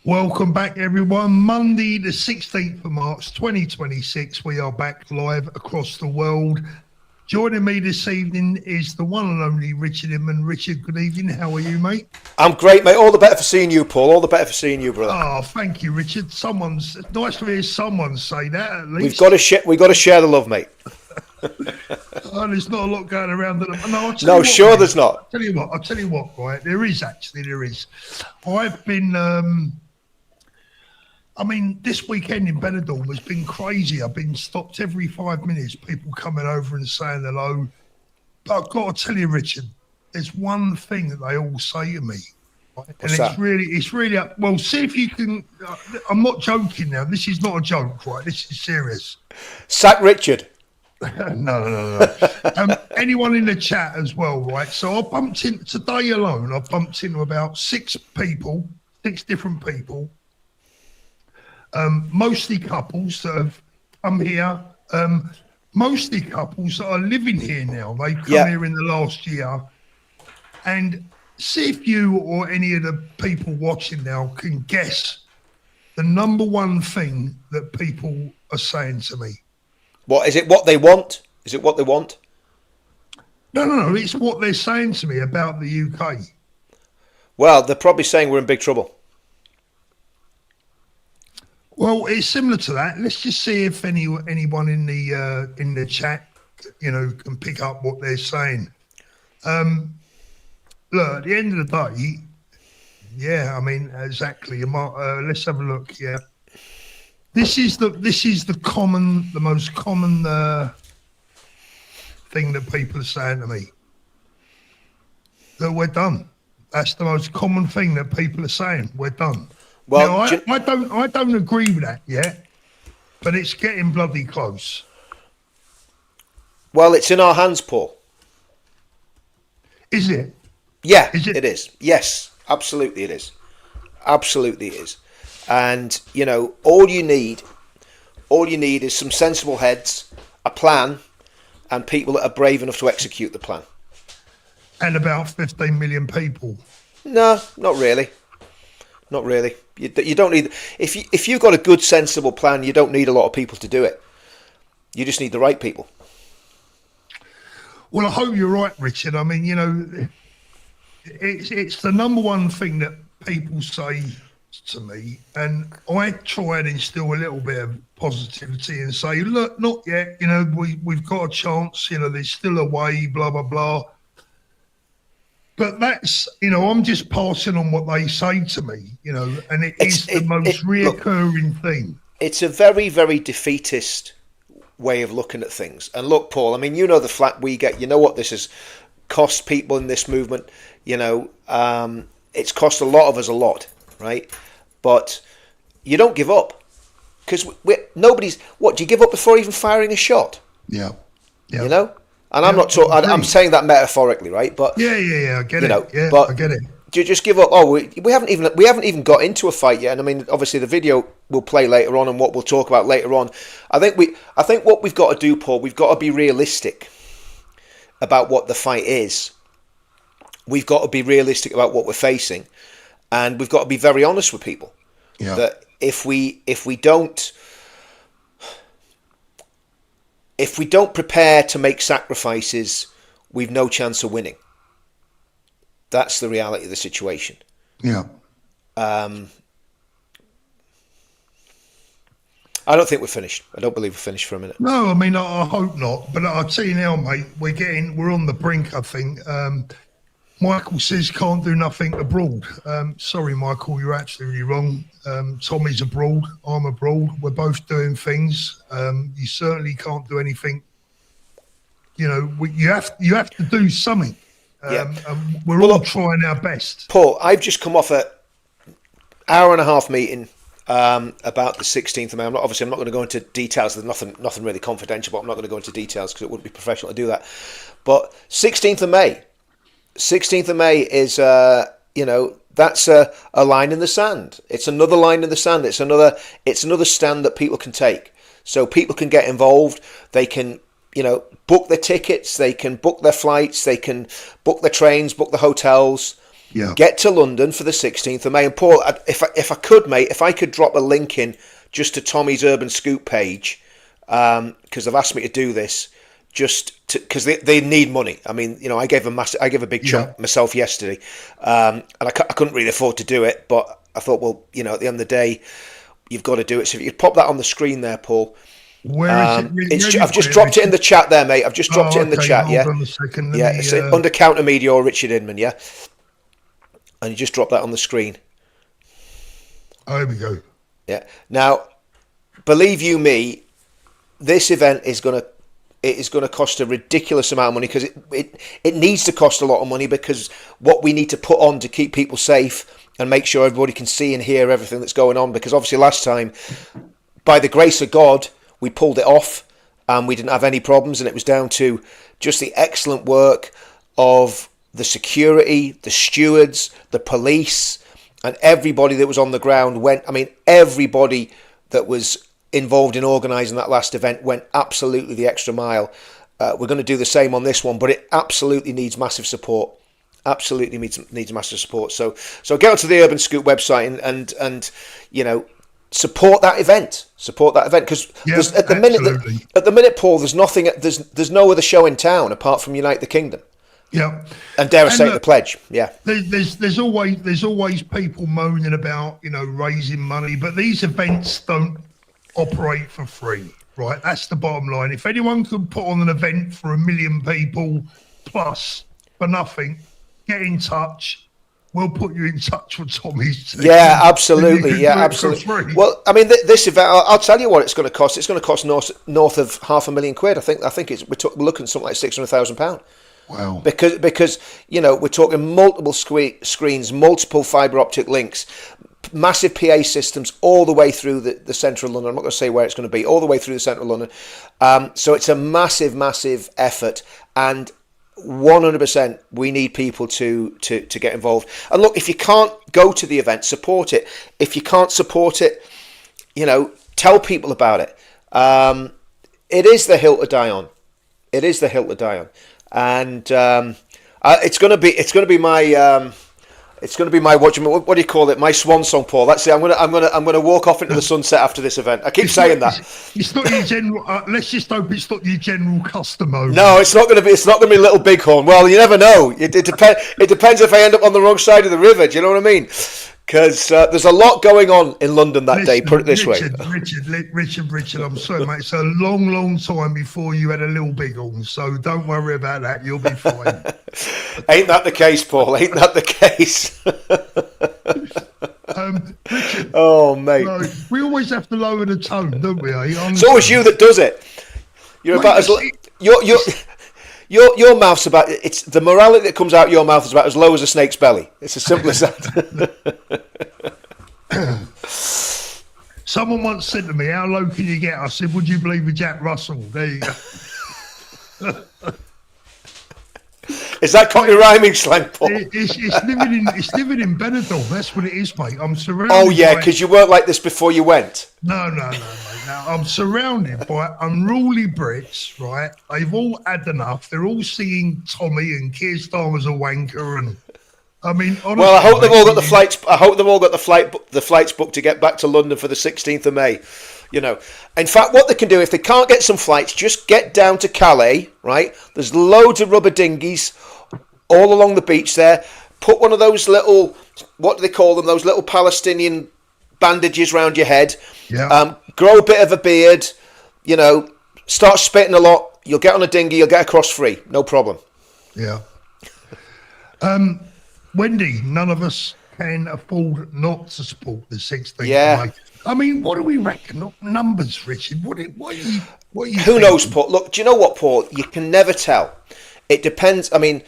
Welcome back, everyone. Monday, the 16th of March, 2026. We are back live across the world. Joining me this evening is the one and only Richard Inman. Richard, good evening. How are you, mate? I'm great, mate. All the better for seeing you, Paul. All the better for seeing you, brother. Oh, thank you, Richard. It's nice to hear someone say that, at least. We've got to share the love, mate. Oh, there's not a lot going around. There's not. I'll tell you what, right? There is. I've been... this weekend in Benidorm has been crazy. I've been stopped every 5 minutes, people coming over and saying hello. But I've got to tell you, Richard, there's one thing that they all say to me. Right? What's that? It's really, well, see if you can, I'm not joking now. This is not a joke, right? This is serious. Sack Richard. No. Anyone in the chat as well, right? So today alone, I bumped into about six different people. Mostly couples that have come here, mostly couples that are living here now. They've come here in the last year. And see if you or any of the people watching now can guess the number one thing that people are saying to me. What is it? What they want? Is it what they want? No. It's what they're saying to me about the UK. Well, they're probably saying we're in big trouble. Well, it's similar to that. Let's just see if anyone in the chat, can pick up what they're saying. Look, at the end of the day, exactly. Let's have a look. Yeah, this is the most common thing that people are saying to me. That we're done. That's the most common thing that people are saying. We're done. Well, I don't agree with that yet, but it's getting bloody close. Well, it's in our hands, Paul. Is it? Yeah, it is. Yes, absolutely it is. Absolutely it is. And, all you need is some sensible heads, a plan, and people that are brave enough to execute the plan. And about 15 million people. No, not really. Not really. You don't need... If you've got a good, sensible plan, you don't need a lot of people to do it. You just need the right people. Well, I hope you're right, Richard. It's the number one thing that people say to me, and I try and instill a little bit of positivity and say, look, not yet. We've got a chance. There's still a way. Blah blah blah. But that's, I'm just passing on what they say to me, and it's the most reoccurring thing. It's a very, very defeatist way of looking at things. And look, Paul, the flack we get, what this has cost people in this movement, it's cost a lot of us a lot, right? But you don't give up because do you give up before even firing a shot? Yeah. And I'm not talking. I'm saying that metaphorically, right? But I get it. But I get it. Do you just give up? Oh, we haven't even got into a fight yet. And obviously the video will play later on, and what we'll talk about later on. I think what we've got to do, Paul, we've got to be realistic about what the fight is. We've got to be realistic about what we're facing, and we've got to be very honest with people. Yeah. That if we don't prepare to make sacrifices, we've no chance of winning. That's the reality of the situation. Yeah. I don't think we're finished. I don't believe we're finished for a minute. No, I hope not. But I'll tell you now, mate, we're on the brink, I think. Michael says can't do nothing abroad. Sorry, Michael, you're absolutely wrong. Tommy's abroad. I'm abroad. We're both doing things. You certainly can't do anything. You have to do something. We're all trying our best. Paul, I've just come off an hour and a half meeting about the 16th of May. I'm not going to go into details. There's nothing really confidential, but I'm not going to go into details because it wouldn't be professional to do that. But 16th of May is, that's a line in the sand. It's another line in the sand. It's another stand that people can take. So people can get involved. They can, book their tickets. They can book their flights. They can book their trains, book the hotels. Yeah. Get to London for the 16th of May. And Paul, if I could, mate, if I could drop a link in just to Tommy's Urban Scoop page, because they've asked me to do this, just because they need money. I mean, I gave a big chunk myself yesterday, and I couldn't really afford to do it, but I thought, well, at the end of the day, you've got to do it. So if you could pop that on the screen there, Paul. Where is it? I've just dropped it in the chat there, mate. I've just dropped it in the chat. Hold on a second. It's under Counter Media or Richard Inman. Yeah, and you just drop that on the screen. There we go. Yeah. Now, believe you me, this event is going to cost a ridiculous amount of money, because it needs to cost a lot of money, because what we need to put on to keep people safe and make sure everybody can see and hear everything that's going on. Because obviously last time, by the grace of God, we pulled it off and we didn't have any problems, and it was down to just the excellent work of the security, the stewards, the police, and everybody that was on the ground everybody that was involved in organising that last event went absolutely the extra mile. We're going to do the same on this one, but it absolutely needs massive support. Absolutely needs massive support. So get onto the Urban Scoop website and support that event. Support that event, because at the minute, Paul, there's nothing. There's no other show in town apart from Unite the Kingdom. Yeah, and dare I say, the pledge. Yeah, there's always people moaning about raising money, but these events don't operate for free, right? That's the bottom line. If anyone could put on an event for 1 million people plus for nothing, get in touch. We'll put you in touch with Tommy's team. Yeah, absolutely. Yeah, absolutely. Well, I mean, this event, I'll tell you what it's going to cost. It's going to cost north of £500,000. I think we're looking at something like £600,000. Wow. Because we're talking multiple screens, multiple fibre optic links, massive PA systems all the way through the centre of London. I'm not going to say where it's going to be, all the way through the centre of London. So it's a massive, massive effort, and 100% we need people to get involved. And look, if you can't go to the event, support it. If you can't support it, tell people about it. It is the hill to die on. It is the hill to die on. And it's going to be my what do you call it? My swan song, Paul. That's it. I'm gonna walk off into the sunset after this event. I keep saying that. It's not your general. Let's just hope it's not your general customer. No, it's not going to be. It's not going to be Little Bighorn. Well, you never know. It depends if I end up on the wrong side of the river. Do you know what I mean? Because there's a lot going on in London that day. Put it this way. Richard, I'm sorry, mate. It's a long, long time before you had a Little Bighorn. So don't worry about that. You'll be fine. Ain't that the case, Paul? Ain't that the case? Richard, oh, mate. We always have to lower the tone, don't we? It's always you that does it. You're about as your mouth's about. It's the morality that comes out your mouth is about as low as a snake's belly. It's as simple as that. Someone once said to me, "How low can you get?" I said, "Would you believe with Jack Russell?" There you go. Is that Cockney rhyming slang, Paul? It's living in Benidorm. That's what it is, mate. I'm surrounded. Oh yeah, because you weren't like this before you went. No, mate. Now I'm surrounded by unruly Brits. Right? They've all had enough. They're all seeing Tommy and Keir Starmer's a wanker, and I mean, honestly, well, I hope they've all got the flights. I hope they've all got the flights booked to get back to London for the 16th of May. In fact, what they can do if they can't get some flights, just get down to Calais. Right? There's loads of rubber dinghies all along the beach there. Put one of those little, what do they call them? Those little Palestinian bandages around your head. Yeah. Grow a bit of a beard. Start spitting a lot. You'll get on a dinghy. You'll get across free. No problem. Yeah. Wendy, none of us can afford not to support the 16th. Yeah. I mean, what do we reckon? Numbers, Richard. What are you Who thinking? knows, Paul? Look, do you know what, Paul? You can never tell. It depends. I mean,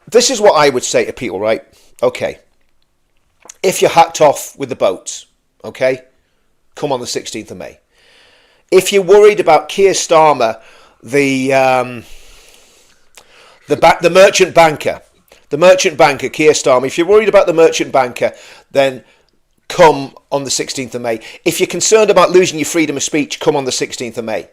this is what I would say to people, right? Okay. If you're hacked off with the boats, okay, come on the 16th of May. If you're worried about Keir Starmer, the merchant banker, Keir Starmer, if you're worried about the merchant banker, then come on the 16th of May. If you're concerned about losing your freedom of speech, come on the 16th of May.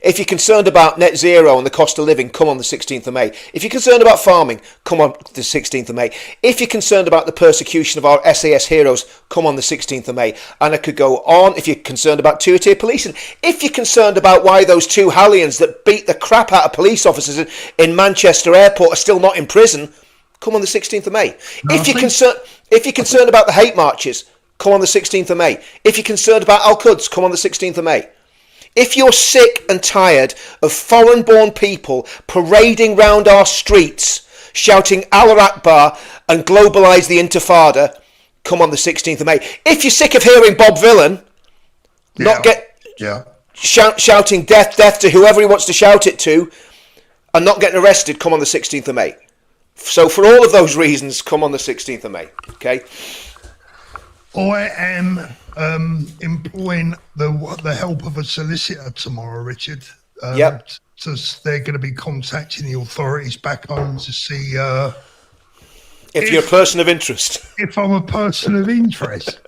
If you're concerned about net zero and the cost of living, come on the 16th of May. If you're concerned about farming, come on the 16th of May. If you're concerned about the persecution of our SAS heroes, come on the 16th of May. And I could go on. If you're concerned about two-tier policing, if you're concerned about why those two Hallions that beat the crap out of police officers in Manchester Airport are still not in prison, come on the 16th of May. No, if you're concerned about the hate marches, come on the 16th of May. If you're concerned about Al-Quds, come on the 16th of May. If you're sick and tired of foreign-born people parading round our streets, shouting Allah Akbar and globalise the Intifada, come on the 16th of May. If you're sick of hearing Bob Villan shouting death, death to whoever he wants to shout it to, and not getting arrested, come on the 16th of May. So for all of those reasons, come on the 16th of May. Okay. I am employing the help of a solicitor tomorrow, Richard. Yep. They're going to be contacting the authorities back home to see if you're a person of interest. If I'm a person of interest.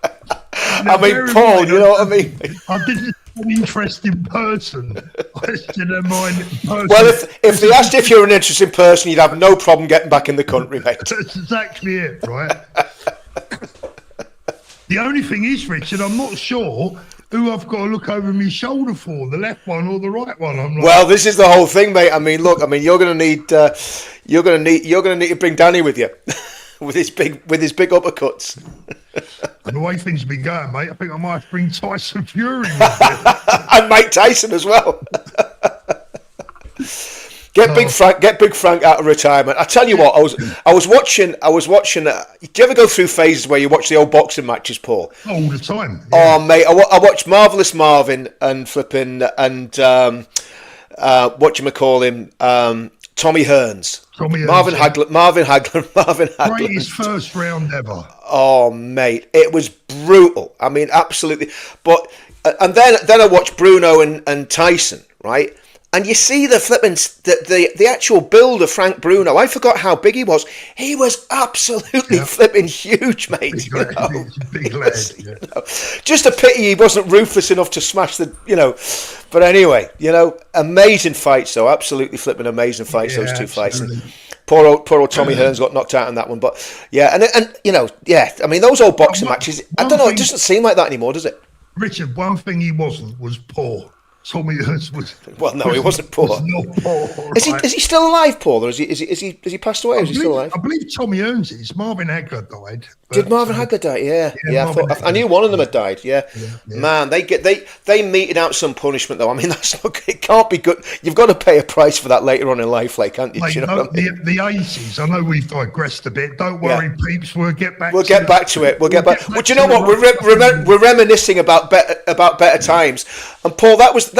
I mean, Paul, you know what I mean? I didn't have an interesting person. I didn't mind person. Well, if they asked if you're an interesting person, you'd have no problem getting back in the country, mate. That's exactly it, right? The only thing is, Richard, I'm not sure who I've got to look over my shoulder for, the left one or the right one. I'm like, well, this is the whole thing, mate. I mean, look, you're going to need to bring Danny with you with his big uppercuts. And the way things have been going, mate, I think I might bring Tyson Fury with me. And Mike Tyson as well. Get Big Frank out of retirement. I tell you what, I was watching. Do you ever go through phases where you watch the old boxing matches, Paul? All the time. Yeah. Oh, mate, I watched Marvelous Marvin and flipping and Tommy Hearns. Marvin Hagler. Greatest first round ever. Oh, mate, it was brutal. I mean, absolutely. But and then I watched Bruno and Tyson, right? And you see the flipping the actual build of Frank Bruno. I forgot how big he was. He was absolutely flipping huge, mate. Big lad. Just a pity he wasn't ruthless enough to smash the. But anyway, amazing fights though. Absolutely flipping amazing fights. Those two fights. And poor old Tommy Hearns got knocked out in that one. But yeah, I mean those old boxing matches. I don't know. It doesn't seem like that anymore, does it? Richard, one thing he wasn't was poor. Tommy Hearns was. Well, no, he wasn't poor. Was not poor. Is he still alive, Paul, or is he passed away? Or is he still alive? I believe Tommy Hearns is. Marvin Hagler died. Did Marvin Hagler die? Yeah. I knew one of them had died. Yeah. Man, they meted out some punishment though. I mean, it can't be good. You've got to pay a price for that later on in life, can't you? Mate, you know what I mean? The 80s. I know we've digressed a bit. Don't worry, peeps. We'll get back. We'll get back to it. Well, do you know what? We're reminiscing about better times. And Paul, those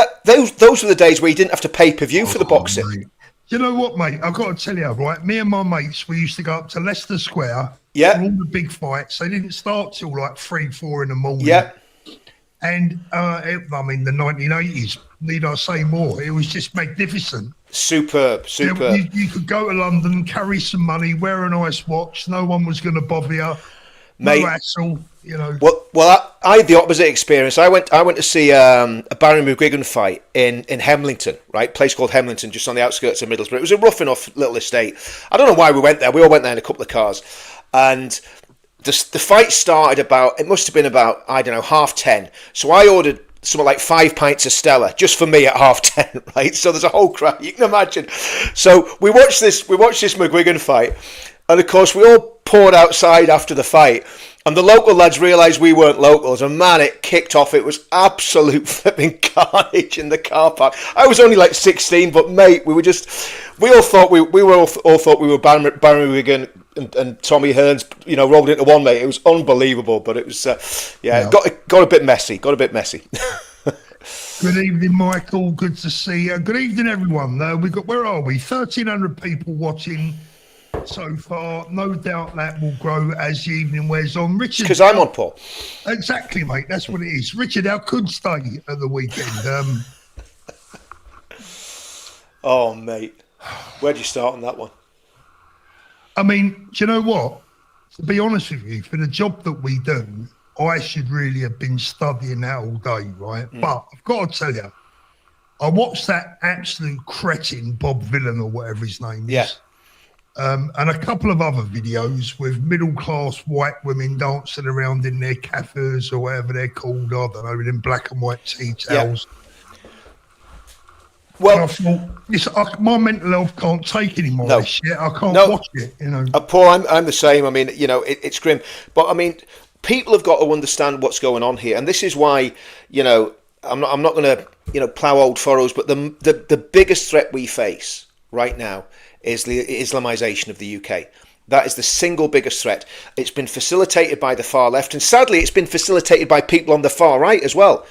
were the days where you didn't have to pay per view for the boxing. Mate. You know what, mate? I've got to tell you, right? Me and my mates, we used to go up to Leicester Square. Yeah. For all the big fights. They didn't start till like 3-4 in the morning. Yeah. And the 1980s. Need I say more? It was just magnificent. Superb. You could go to London, carry some money, wear a nice watch. No one was going to bother you. Mate, no hassle. Well, I had the opposite experience. I went to see a Barry McGuigan fight in Hemlington, right? A place called Hemlington, just on the outskirts of Middlesbrough. It was a rough enough little estate. I don't know why we went there. We all went there in a couple of cars, and the fight started it must have been about 10:30. So I ordered something like 5 pints of Stella just for me at 10:30, right? So there's a whole crowd, you can imagine. So we watched this McGuigan fight, and of course we all poured outside after the fight. And the local lads realised we weren't locals, and man, it kicked off. It was absolute flipping carnage in the car park. I was only like 16, but mate, we all thought we were Barry Wigan and Tommy Hearns, rolled into one, mate. It was unbelievable, but it was, got a bit messy. Good evening, Michael. Good to see you. Good evening, everyone. Where are we? 1,300 people watching so far. No doubt that will grow as the evening wears on. Richard, because I'm on, Paul. Exactly, mate. That's what it is. Richard, how could stay at the weekend? Oh, mate, where'd you start on that one? I mean, do you know what? To be honest with you, for the job that we do, I should really have been studying that all day, right? But I've got to tell you, I watched that absolute cretin, Bob Villan or whatever his name is. Yeah. And a couple of other videos with middle-class white women dancing around in their kafirs or whatever they're called, I don't know, in black and white tea towels. Yeah. Well, I thought, my mental health can't take any more of this shit. I can't watch it, you know. Paul, I'm the same. I mean, you know, it's grim. But, I mean, people have got to understand what's going on here. And this is why, you know, I'm not going to, you know, plough old furrows, but the biggest threat we face right now is the Islamization of the UK. That is the single biggest threat. It's been facilitated by the far left, and sadly it's been facilitated by people on the far right as well.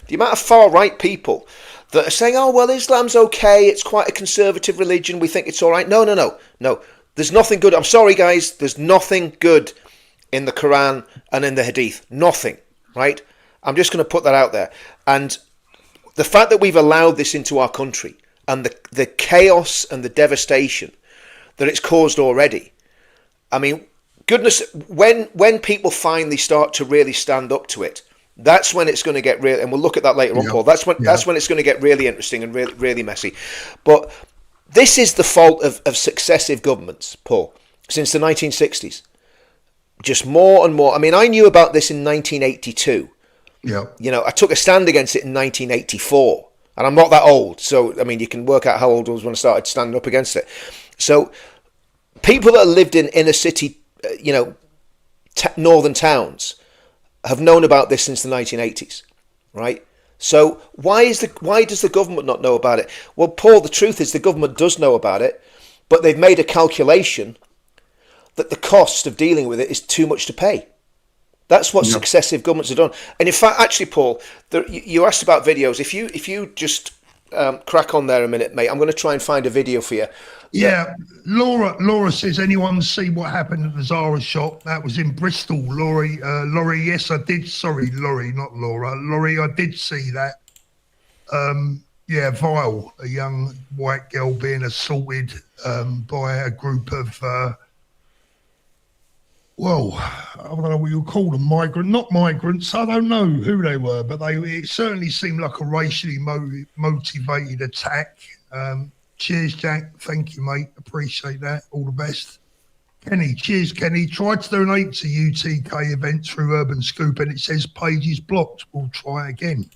The amount of far right people that are saying, oh, well, Islam's okay, it's quite a conservative religion, we think it's all right. No. There's nothing good. I'm sorry, guys, there's nothing good in the Quran and in the Hadith. Nothing, right? I'm just going to put that out there. And the fact that we've allowed this into our country and the chaos and the devastation that it's caused already. I mean, goodness, when people finally start to really stand up to it, that's when it's going to get real. And we'll look at that later on, Paul. That's when it's going to get really interesting and really, really messy. But this is the fault of successive governments, Paul, since the 1960s. Just more and more. I mean, I knew about this in 1982. Yeah. You know, I took a stand against it in 1984. And I'm not that old, so, I mean, you can work out how old I was when I started standing up against it. So, people that lived in inner city, you know, northern towns have known about this since the 1980s, right? So, why does the government not know about it? Well, Paul, the truth is the government does know about it, but they've made a calculation that the cost of dealing with it is too much to pay. That's what successive governments have done. And in fact, actually, Paul, you asked about videos. If you just crack on there a minute, mate, I'm going to try and find a video for you. Yeah, Laura says, anyone see what happened at the Zara shop? That was in Bristol. Laurie, yes, I did. Sorry, Laurie, not Laura. Laurie, I did see that. Yeah, vile, a young white girl being assaulted by a group of... well, I don't know what you call them, not migrants. I don't know who they were, but it certainly seemed like a racially motivated attack. Cheers, Jack. Thank you, mate. Appreciate that. All the best. Kenny, cheers, Kenny. Tried to donate to UTK events through Urban Scoop, and it says page is blocked. We'll try again.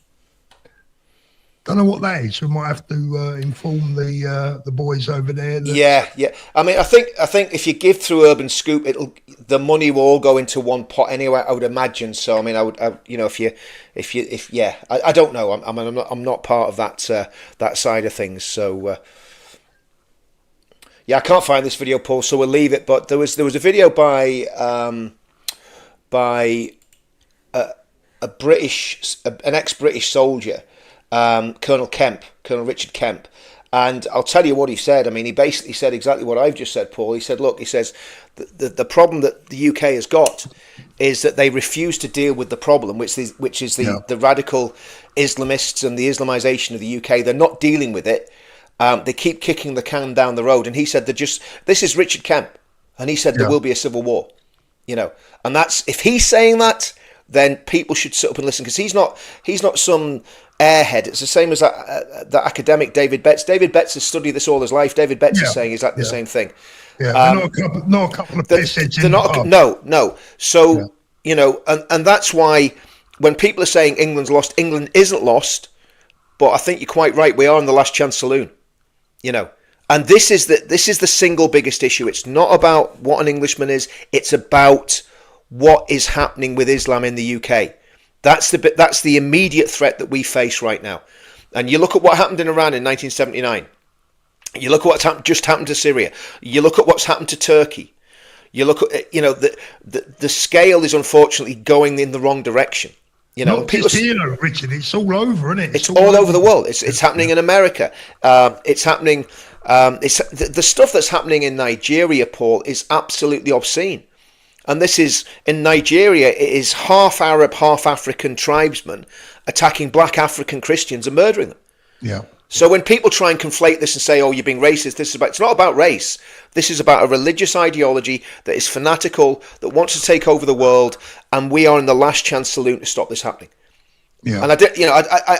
Don't know what that is. We might have to inform the boys over there. Yeah. I mean, I think if you give through Urban Scoop, the money will all go into one pot anyway. I would imagine. So I mean, I you know, I don't know. I'm not part of that side of things. So yeah, I can't find this video, Paul. So we'll leave it. But there was a video by an ex-British soldier. Colonel Richard Kemp, and I'll tell you what he said. I mean, he basically said exactly what I've just said, Paul. He said, look, he says, the problem that the UK has got is that they refuse to deal with the problem, which is the radical Islamists and the Islamization of the UK. They're not dealing with it. They keep kicking the can down the road. And he said, this is Richard Kemp. And he said, there will be a civil war, you know, and if he's saying that, then people should sit up and listen, because he's not some airhead. It's the same as that academic David Betts. David Betts has studied this all his life. David Betts is saying exactly the same thing. Yeah, not a couple of pissheads. No. So, you know, and that's why when people are saying England's lost, England isn't lost, but I think you're quite right. We are in the last chance saloon, you know. And this is the single biggest issue. It's not about what an Englishman is. It's about what is happening with Islam in the UK. That's the immediate threat that we face right now. And you look at what happened in Iran in 1979. You look at what's just happened to Syria. You look at what's happened to Turkey. You look at, you know, the scale is unfortunately going in the wrong direction. You know, not just here, Richard. It's all over, isn't it? It's all over the world. It's happening in America. It's happening. It's the stuff that's happening in Nigeria, Paul, is absolutely obscene. And this is, in Nigeria, it is half Arab, half African tribesmen attacking black African Christians and murdering them. Yeah. So when people try and conflate this and say, oh, you're being racist, it's not about race. This is about a religious ideology that is fanatical, that wants to take over the world, and we are in the last chance saloon to stop this happening. Yeah. And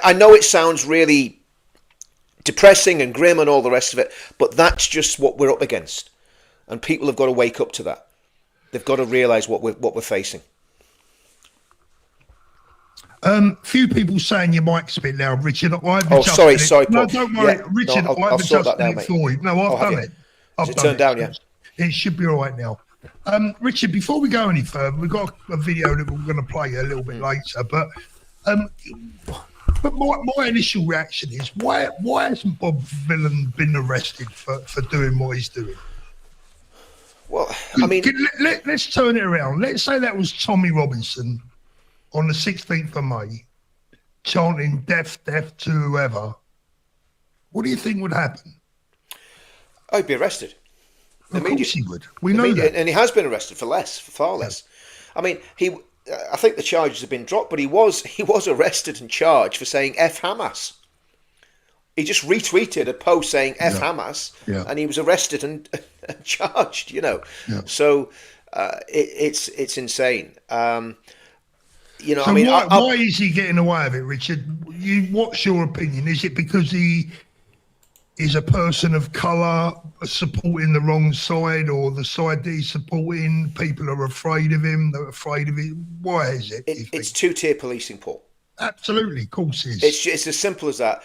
I know it sounds really depressing and grim and all the rest of it. But that's just what we're up against, and people have got to wake up to that. They've got to realise what we're facing. Few people saying your mic's a bit loud, Richard. Sorry, Paul. No, don't worry, Yeah, Richard. no, I've sort that adjusted now, it mate. for you. No, I've done it. Is it turned down yet? It should be all right now. Richard, before we go any further, we've got a video that we're going to play a little bit later. But my initial reaction is why hasn't Bob Villan been arrested for doing what he's doing? Well, I mean, let's turn it around. Let's say that was Tommy Robinson on the 16th of May, chanting death, death to whoever. What do you think would happen? I'd be arrested. Of course he would. We know that. And he has been arrested for far less. I mean, I think the charges have been dropped, but he was arrested and charged for saying F Hamas. He just retweeted a post saying F Hamas, and he was arrested and charged, Yeah. So it's insane. So I mean, why is he getting away with it, Richard? What's your opinion? Is it because he is a person of colour supporting the wrong side, or the side that he's supporting, people are afraid of him, they're afraid of it? Why is it? It's two-tier policing, Paul. Absolutely, of course it is. It's as simple as that.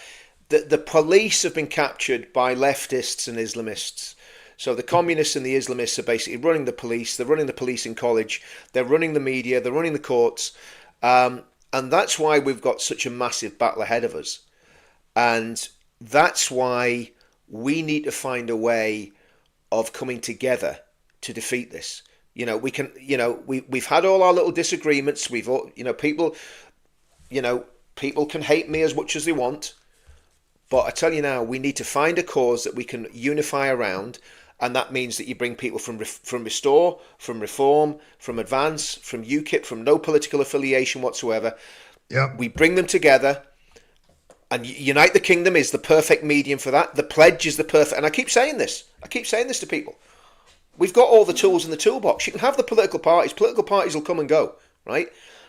The police have been captured by leftists and Islamists. So the communists and the Islamists are basically running the police. They're running the police in college. They're running the media. They're running the courts. And that's why we've got such a massive battle ahead of us. And that's why we need to find a way of coming together to defeat this. We can, we've had all our little disagreements. We've all, people can hate me as much as they want. But I tell you now, we need to find a cause that we can unify around, and that means that you bring people from Restore, from Reform, from Advance, from UKIP, from no political affiliation whatsoever. Yeah. We bring them together, and Unite the Kingdom is the perfect medium for that. The pledge is the perfect, and I keep saying this to people. We've got all the tools in the toolbox. You can have the political parties. Political parties will come and go, right?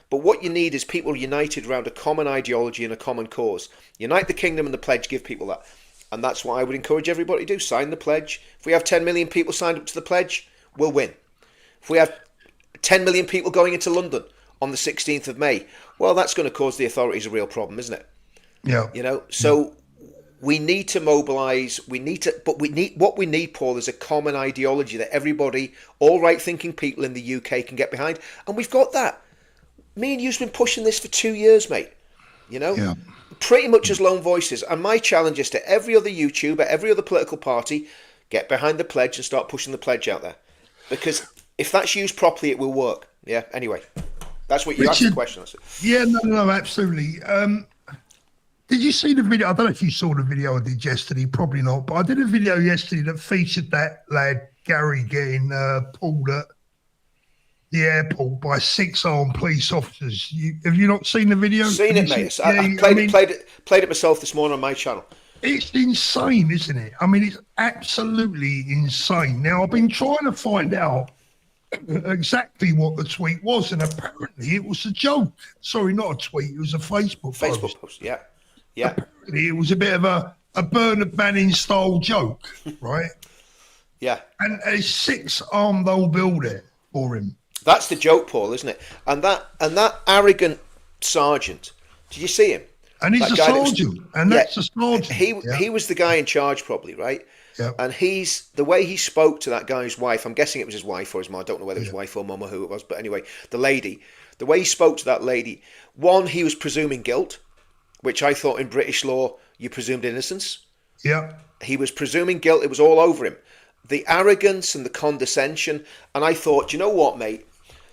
But what you need is people united around a common ideology and a common cause. Unite the Kingdom and the pledge give people that. And that's what I would encourage everybody to do. Sign the pledge. If we have 10 million people signed up to the pledge, we'll win. If we have 10 million people going into London on the 16th of May, well, that's going to cause the authorities a real problem, isn't it? Yeah. So we need to mobilise. What we need, Paul, is a common ideology that everybody, all right-thinking people in the UK can get behind. And we've got that. Me and you've been pushing this for 2 years, mate. Pretty much as lone voices. And my challenge is to every other YouTuber, every other political party, get behind the pledge and start pushing the pledge out there. Because if that's used properly, it will work. Yeah. Anyway, that's what you asked the question. Yeah. No, absolutely. Did you see the video? I don't know if you saw the video I did yesterday. Probably not. But I did a video yesterday that featured that lad Gary getting pulled at the airport by 6 armed police officers. Have you not seen the video? Seen it, mate. I played it myself this morning on my channel. It's insane, isn't it? I mean, it's absolutely insane. Now, I've been trying to find out exactly what the tweet was, and apparently it was a joke. Sorry, not a tweet. It was a Facebook post. Yeah. Apparently it was a bit of a Bernard Manning style joke, right? Yeah. And a 6 armed, they'll build it for him. That's the joke, Paul, isn't it? And that arrogant sergeant. Did you see him? And he's a sergeant, that's a sergeant. He was the guy in charge, probably, right? Yeah. And the way he spoke to that guy's wife. I'm guessing it was his wife or his mom. I don't know whether it was his wife or mum or who it was, but anyway, the lady. The way he spoke to that lady. One, he was presuming guilt, which I thought in British law you presumed innocence. Yeah. He was presuming guilt. It was all over him. The arrogance and the condescension. And I thought, you know what, mate?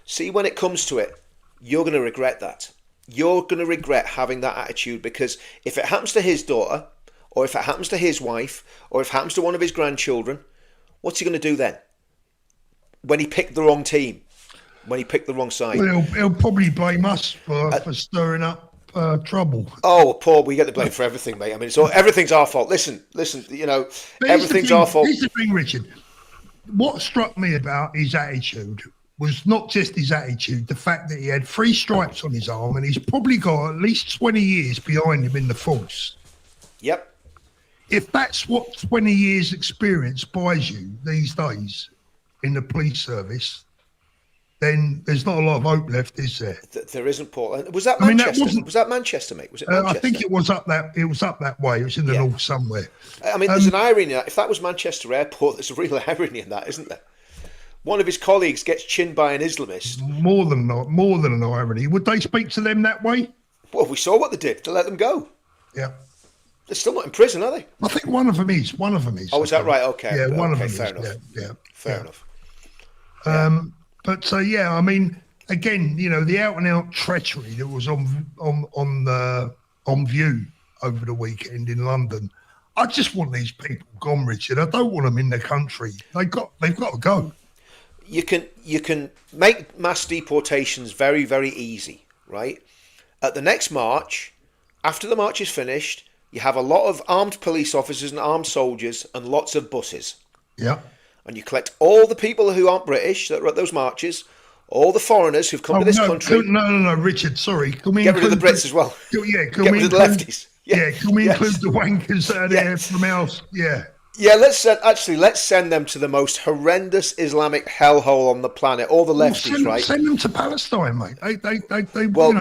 See, when it comes to it, you're going to regret that. You're going to regret having that attitude, because if it happens to his daughter, or if it happens to his wife, or if it happens to one of his grandchildren, what's he going to do then? When he picked the wrong team, when he picked the wrong side. Well, he'll probably blame us for stirring up trouble. Oh, Paul, we get the blame for everything, mate. I mean, everything's our fault. Listen, everything's our fault. Here's the thing, Richard. What struck me about his attitude was not just his attitude, the fact that he had 3 stripes on his arm, and he's probably got at least 20 years behind him in the force. Yep. if that's what 20 years experience buys you these days in the police service, then there's not a lot of hope left, is there? There isn't, Paul. Was that I mean, Manchester? that wasn't. Was that Manchester, mate? Was it I Manchester? think it was up that. It was up that way. It was in the Yeah. north somewhere. I mean, there's an irony in that. If that was Manchester Airport, there's a real irony in that, isn't there? One of his colleagues gets chinned by an Islamist. More than an irony. Would they speak to them that way? Well, we saw what they did to let them go. Yeah. They're still not in prison, are they? I think one of them is. One of them is. Oh, is that right? Okay. Yeah, one of Okay, them fair is. enough. Yeah. Fair enough. But yeah, I mean, again, the out and out treachery that was on view over the weekend in London. I just want these people gone, Richard. I don't want them in the country. They've got to go. You can make mass deportations very, very easy, right? At the next march, after the march is finished, you have a lot of armed police officers and armed soldiers and lots of buses. Yeah. And you collect all the people who aren't British that are at those marches, all the foreigners who've come to this country. No, Richard, sorry. Can we get rid of the Brits as well? Yeah, get rid of the lefties. Yeah, can we include the wankers that are there from else? Yeah. Yeah, let's send them to the most horrendous Islamic hellhole on the planet. All the lefties, right? Send them to Palestine, mate. They well,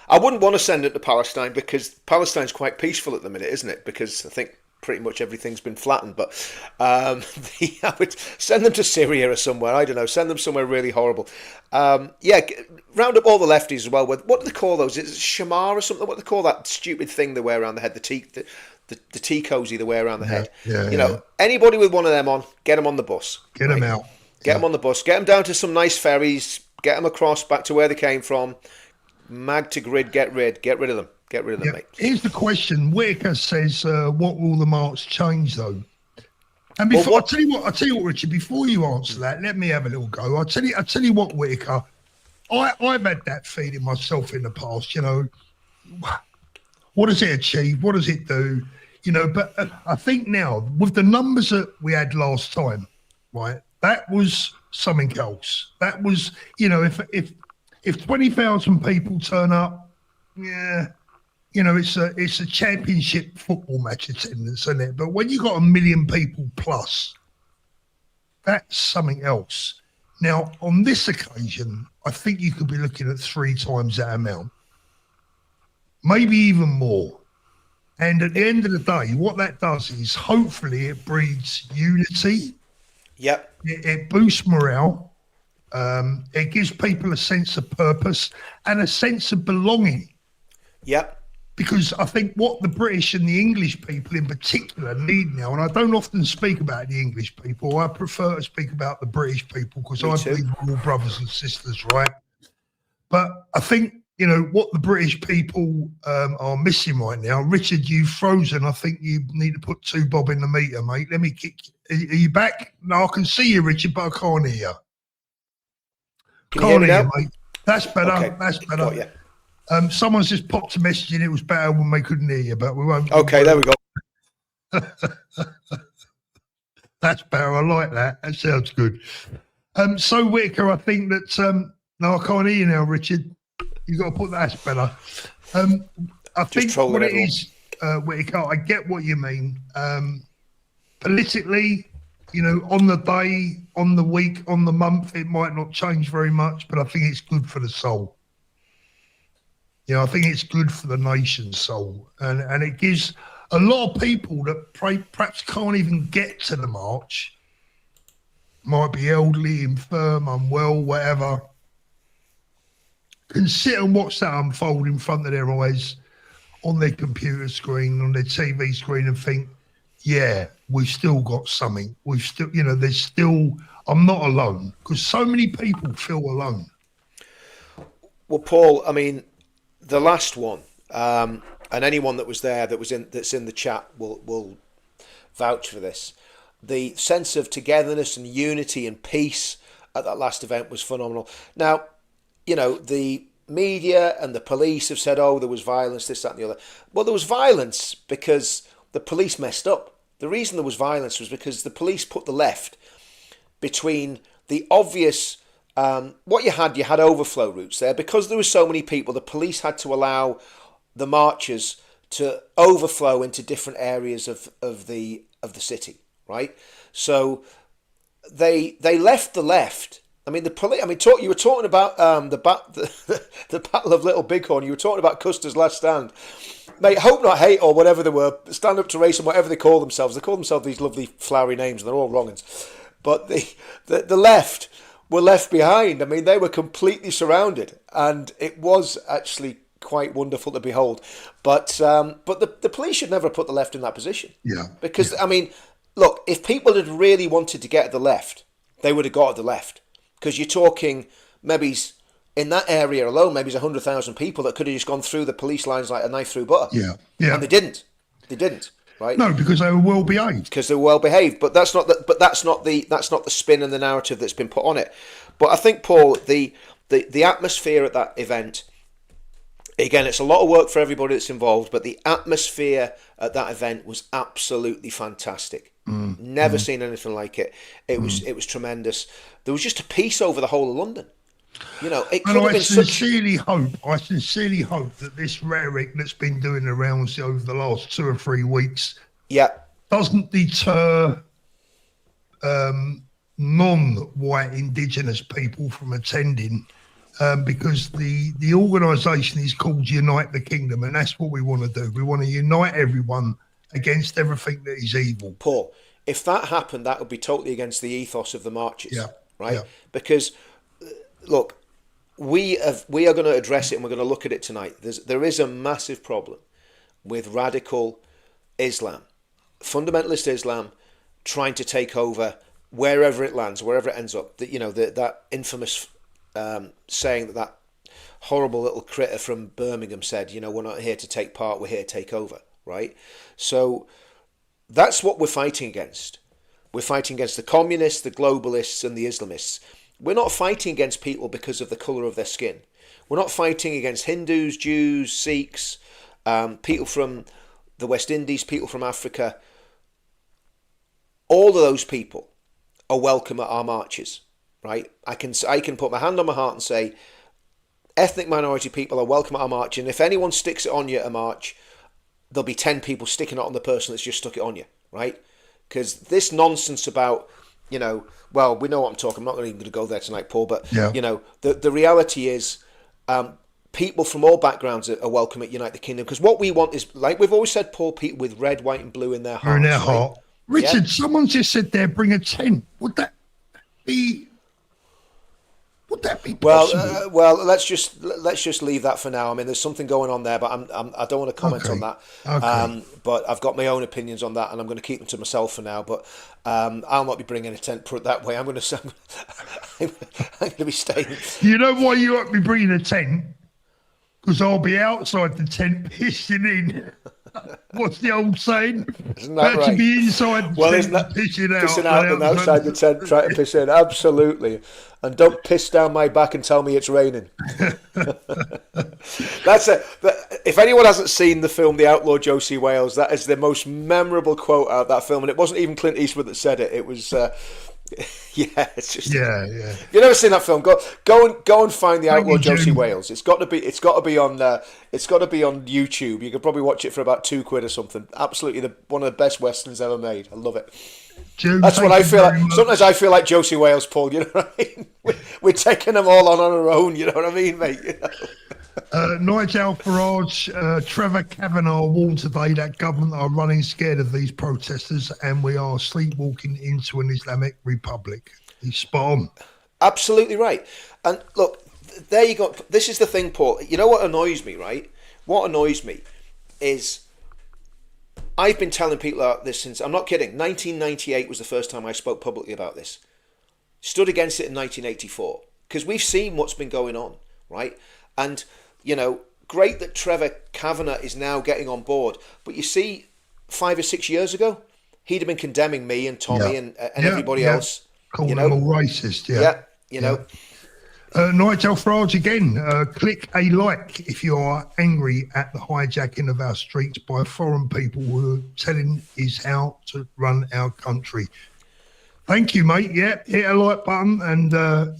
I wouldn't want to send them to Palestine because Palestine's quite peaceful at the minute, isn't it? Because I think pretty much everything's been flattened. But I would send them to Syria or somewhere. I don't know. Send them somewhere really horrible. Round up all the lefties as well. What do they call those? Is it shamar or something? What do they call that stupid thing they wear around the head? The tea cozy they wear around the head. Yeah. Anybody with one of them on, get them on the bus. Get them out. Get them on the bus. Get them down to some nice ferries. Get them across back to where they came from. Mag to grid. Get rid of them. Get rid of them, mate. Here's the question. Whitaker says, "What will the march change, though?" And before I tell you what, Richard. Before you answer that, let me have a little go. I tell you what, Whitaker. I've had that feeling myself in the past. What does it achieve? What does it do? But I think now with the numbers that we had last time, right? That was something else. That was, if 20,000 people turn up, it's a championship football match attendance, isn't it? But when you got 1 million people plus, that's something else. Now, on this occasion, I think you could be looking at 3 times that amount, maybe even more. And at the end of the day, what that does is hopefully it breeds unity. Yep. It boosts morale. It gives people a sense of purpose and a sense of belonging. Yep. Because I think what the British and the English people in particular need now, and I don't often speak about the English people, I prefer to speak about the British people because I believe we're all brothers and sisters, right? But I think, what the British people are missing right now, Richard, you've frozen. I think you need to put 2 bob in the meter, mate. Let me kick you. Are you back? No, I can see you, Richard, but I can't hear you. Can you hear me now? Mate. That's better. Okay. That's better. Got you. Someone's just popped a message and it was better when they couldn't hear you, but we won't. Okay, there we go. That's better. I like that. That sounds good. So Whitaker, I think that no, I can't hear you now, Richard. You got to put that's better. I think what it is, Whitaker, I get what you mean. Politically, on the day, on the week, on the month, it might not change very much, but I think it's good for the soul. I think it's good for the nation's soul. And it gives a lot of people that perhaps can't even get to the march, might be elderly, infirm, unwell, whatever, can sit and watch that unfold in front of their eyes on their computer screen, on their TV screen and think, yeah, we've still got something. We've still, there's still, I'm not alone, because so many people feel alone. Well, Paul, I mean, the last one, and anyone that was there that's in the chat will vouch for this. The sense of togetherness and unity and peace at that last event was phenomenal. Now, the media and the police have said, oh, there was violence, this, that, and the other. Well, there was violence because the police messed up. The reason there was violence was because the police put the left between the obvious. What you had overflow routes there. Because there were so many people, the police had to allow the marchers to overflow into different areas of the city, right? So they left the left. I mean, you were talking about the Battle of Little Bighorn. You were talking about Custer's Last Stand. Mate, Hope Not Hate, or whatever they were, Stand Up to Racism, whatever they call themselves. They call themselves these lovely flowery names, and they're all wrong uns. But the left were left behind. I mean, they were completely surrounded, and it was actually quite wonderful to behold. But the police should never have put the left in that position. Yeah. Because, I mean, look, if people had really wanted to get at the left, they would have got at the left. Because you're talking, maybe in that area alone, maybe there's 100,000 people that could have just gone through the police lines like a knife through butter. Yeah, yeah. And they didn't. They didn't, right? No, because they were well behaved. Because they were well behaved. But that's not the spin and the narrative that's been put on it. But I think, Paul, the atmosphere at that event, again, it's a lot of work for everybody that's involved, but the atmosphere at that event was absolutely fantastic. Never seen anything like it. It was tremendous. There was just a peace over the whole of London. You know, it could have been I sincerely hope that this rhetoric that's been doing the rounds over the last 2 or 3 weeks doesn't deter non-white Indigenous people from attending, because the organisation is called Unite the Kingdom, and that's what we want to do. We want to unite everyone against everything that is evil. Paul, if that happened, that would be totally against the ethos of the marches, right? Yeah. Because, look, we are going to address it, and we're going to look at it tonight. There is a massive problem with radical Islam, fundamentalist Islam, trying to take over wherever it lands, wherever it ends up. That infamous saying that horrible little critter from Birmingham said, we're not here to take part, we're here to take over, right? So that's what we're fighting against. We're fighting against the communists, the globalists, and the Islamists. We're not fighting against people because of the colour of their skin. We're not fighting against Hindus, Jews, Sikhs, people from the West Indies, people from Africa. All of those people are welcome at our marches, right? I can put my hand on my heart and say, ethnic minority people are welcome at our march, and if anyone sticks it on you at a march, there'll be 10 people sticking it on the person that's just stuck it on you, right? Because this nonsense about, well, we know what I'm talking. I'm not even going to go there tonight, Paul, but, the reality is people from all backgrounds are welcome at Unite the Kingdom, because what we want is, like we've always said, Paul, people with red, white and blue in their hearts. In their heart. Richard, someone just said there, bring a tent. Would that be possible? Well, let's just leave that for now. I mean, there's something going on there, but I don't want to comment on that. Okay. But I've got my own opinions on that, and I'm going to keep them to myself for now. But I'll not be bringing a tent, put it that way. I'm going to be staying. You know why you won't be bringing a tent? Because I'll be outside the tent pissing in. What's the old saying? Isn't that right? To be inside the tent pissing out and outside the tent trying to piss in. Absolutely. And don't piss down my back and tell me it's raining. That's it. If anyone hasn't seen the film The Outlaw Josie Wales, that is the most memorable quote out of that film. And it wasn't even Clint Eastwood that said it. It was... it's just If you've never seen that film, go and find The Outlaw Josie Wales. It's got to be on YouTube. You could probably watch it for about £2 or something. Absolutely one of the best westerns ever made. I love it. June, that's what I feel like. Sometimes I feel like Josie Wales, Paul. You know what I mean? We're taking them all on our own. You know what I mean, mate? Nigel Farage, Trevor Kavanagh warned today that government are running scared of these protesters, and we are sleepwalking into an Islamic republic. He's spot on. Absolutely right. And look, there you go. This is the thing, Paul. You know what annoys me, right? What annoys me is I've been telling people about this since, I'm not kidding, 1998 was the first time I spoke publicly about this. Stood against it in 1984. Because we've seen what's been going on, right? And, great that Trevor Kavanagh is now getting on board. But you see, 5 or 6 years ago, he'd have been condemning me and Tommy and everybody else. Calling them all racist, Nigel Farage again, click a like if you are angry at the hijacking of our streets by foreign people who are telling us how to run our country. Thank you, mate. Yeah, hit a like button. And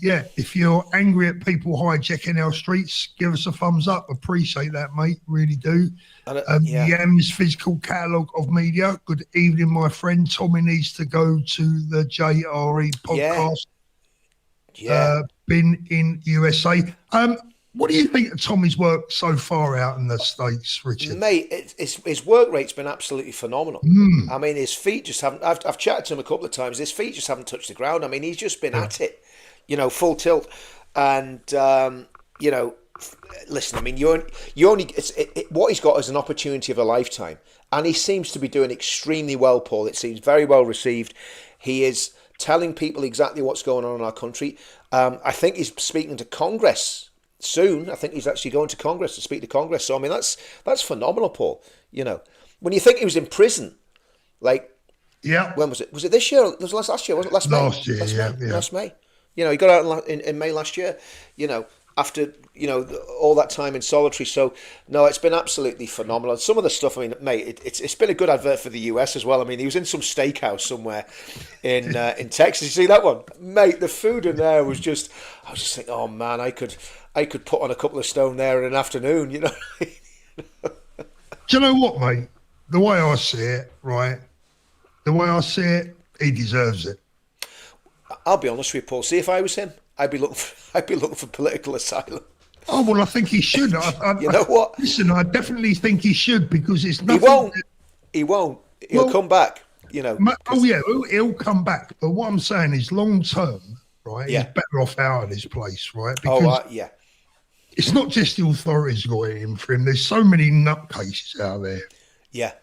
yeah, if you're angry at people hijacking our streets, give us a thumbs up. Appreciate that, mate. Really do. And The Yam's physical catalogue of media. Good evening, my friend. Tommy needs to go to the JRE podcast. Yeah. Been in USA. What do you think of Tommy's work so far out in the States, Richard? Mate, his work rate's been absolutely phenomenal. I mean, his feet just haven't. I've chatted to him a couple of times. His feet just haven't touched the ground. I mean, he's just been at it, full tilt. And listen. I mean, you only what he's got is an opportunity of a lifetime, and he seems to be doing extremely well, Paul. It seems very well received. He is telling people exactly what's going on in our country. I think he's speaking to Congress soon. I think he's actually going to Congress to speak to Congress. So I mean, that's phenomenal, Paul. When you think he was in prison, like, when was it? Was it this year? It was last year? Was it last May? Last year, Last May. He got out in May last year. After all that time in solitary. So no, it's been absolutely phenomenal. And some of the stuff, I mean, mate, it's been a good advert for the US as well. I mean, he was in some steakhouse somewhere in Texas. You see that one, mate? The food in there was just. I was just thinking, oh man, I could put on a couple of stone there in an afternoon. Do you know what, mate? The way I see it, right? The way I see it, he deserves it. I'll be honest with you, Paul. See, if I was him, I'd be looking for political asylum. Oh well, I think he should. You know what? Listen, I definitely think he should, because it's nothing. He won't. He'll come back. Oh yeah, he'll come back. But what I'm saying is, long term, right? He's better off out of this place, right? Because it's not just the authorities got it in for him. There's so many nutcases out there. Yeah.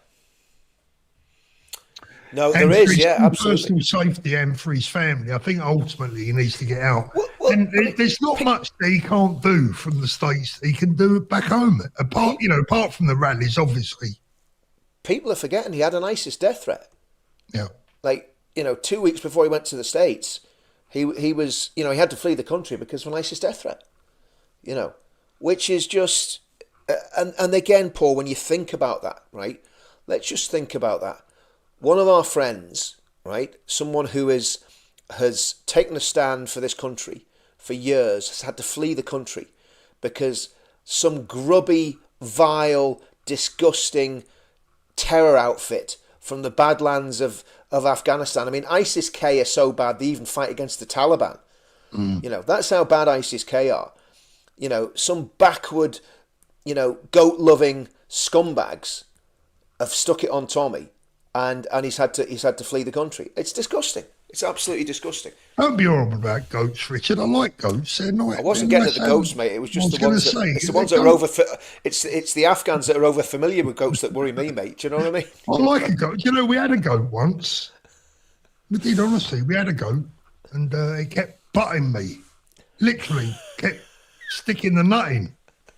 No, there is, absolutely. Personal safety and for his family. I think ultimately he needs to get out. And there's not much that he can't do from the States. He can do it back home. Apart from the rallies, obviously. People are forgetting he had an ISIS death threat. Yeah. 2 weeks before he went to the States, he was, he had to flee the country because of an ISIS death threat. Which is just, and again, Paul, when you think about that, right? Let's just think about that. One of our friends, right, someone who has taken a stand for this country for years, has had to flee the country because some grubby, vile, disgusting terror outfit from the Badlands of Afghanistan. I mean, ISIS-K are so bad they even fight against the Taliban. That's how bad ISIS-K are. Some backward, goat-loving scumbags have stuck it on Tommy. And he's had to flee the country. It's disgusting. It's absolutely disgusting. Don't be horrible about goats, Richard. I like goats. They're nice. I wasn't getting at the goats, mate. It was just the ones that are over. It's the Afghans that are over familiar with goats that worry me, mate. Do you know what I mean? I like a goat. We had a goat once. We did, honestly. We had a goat, and it kept butting me. Literally kept sticking the nut in.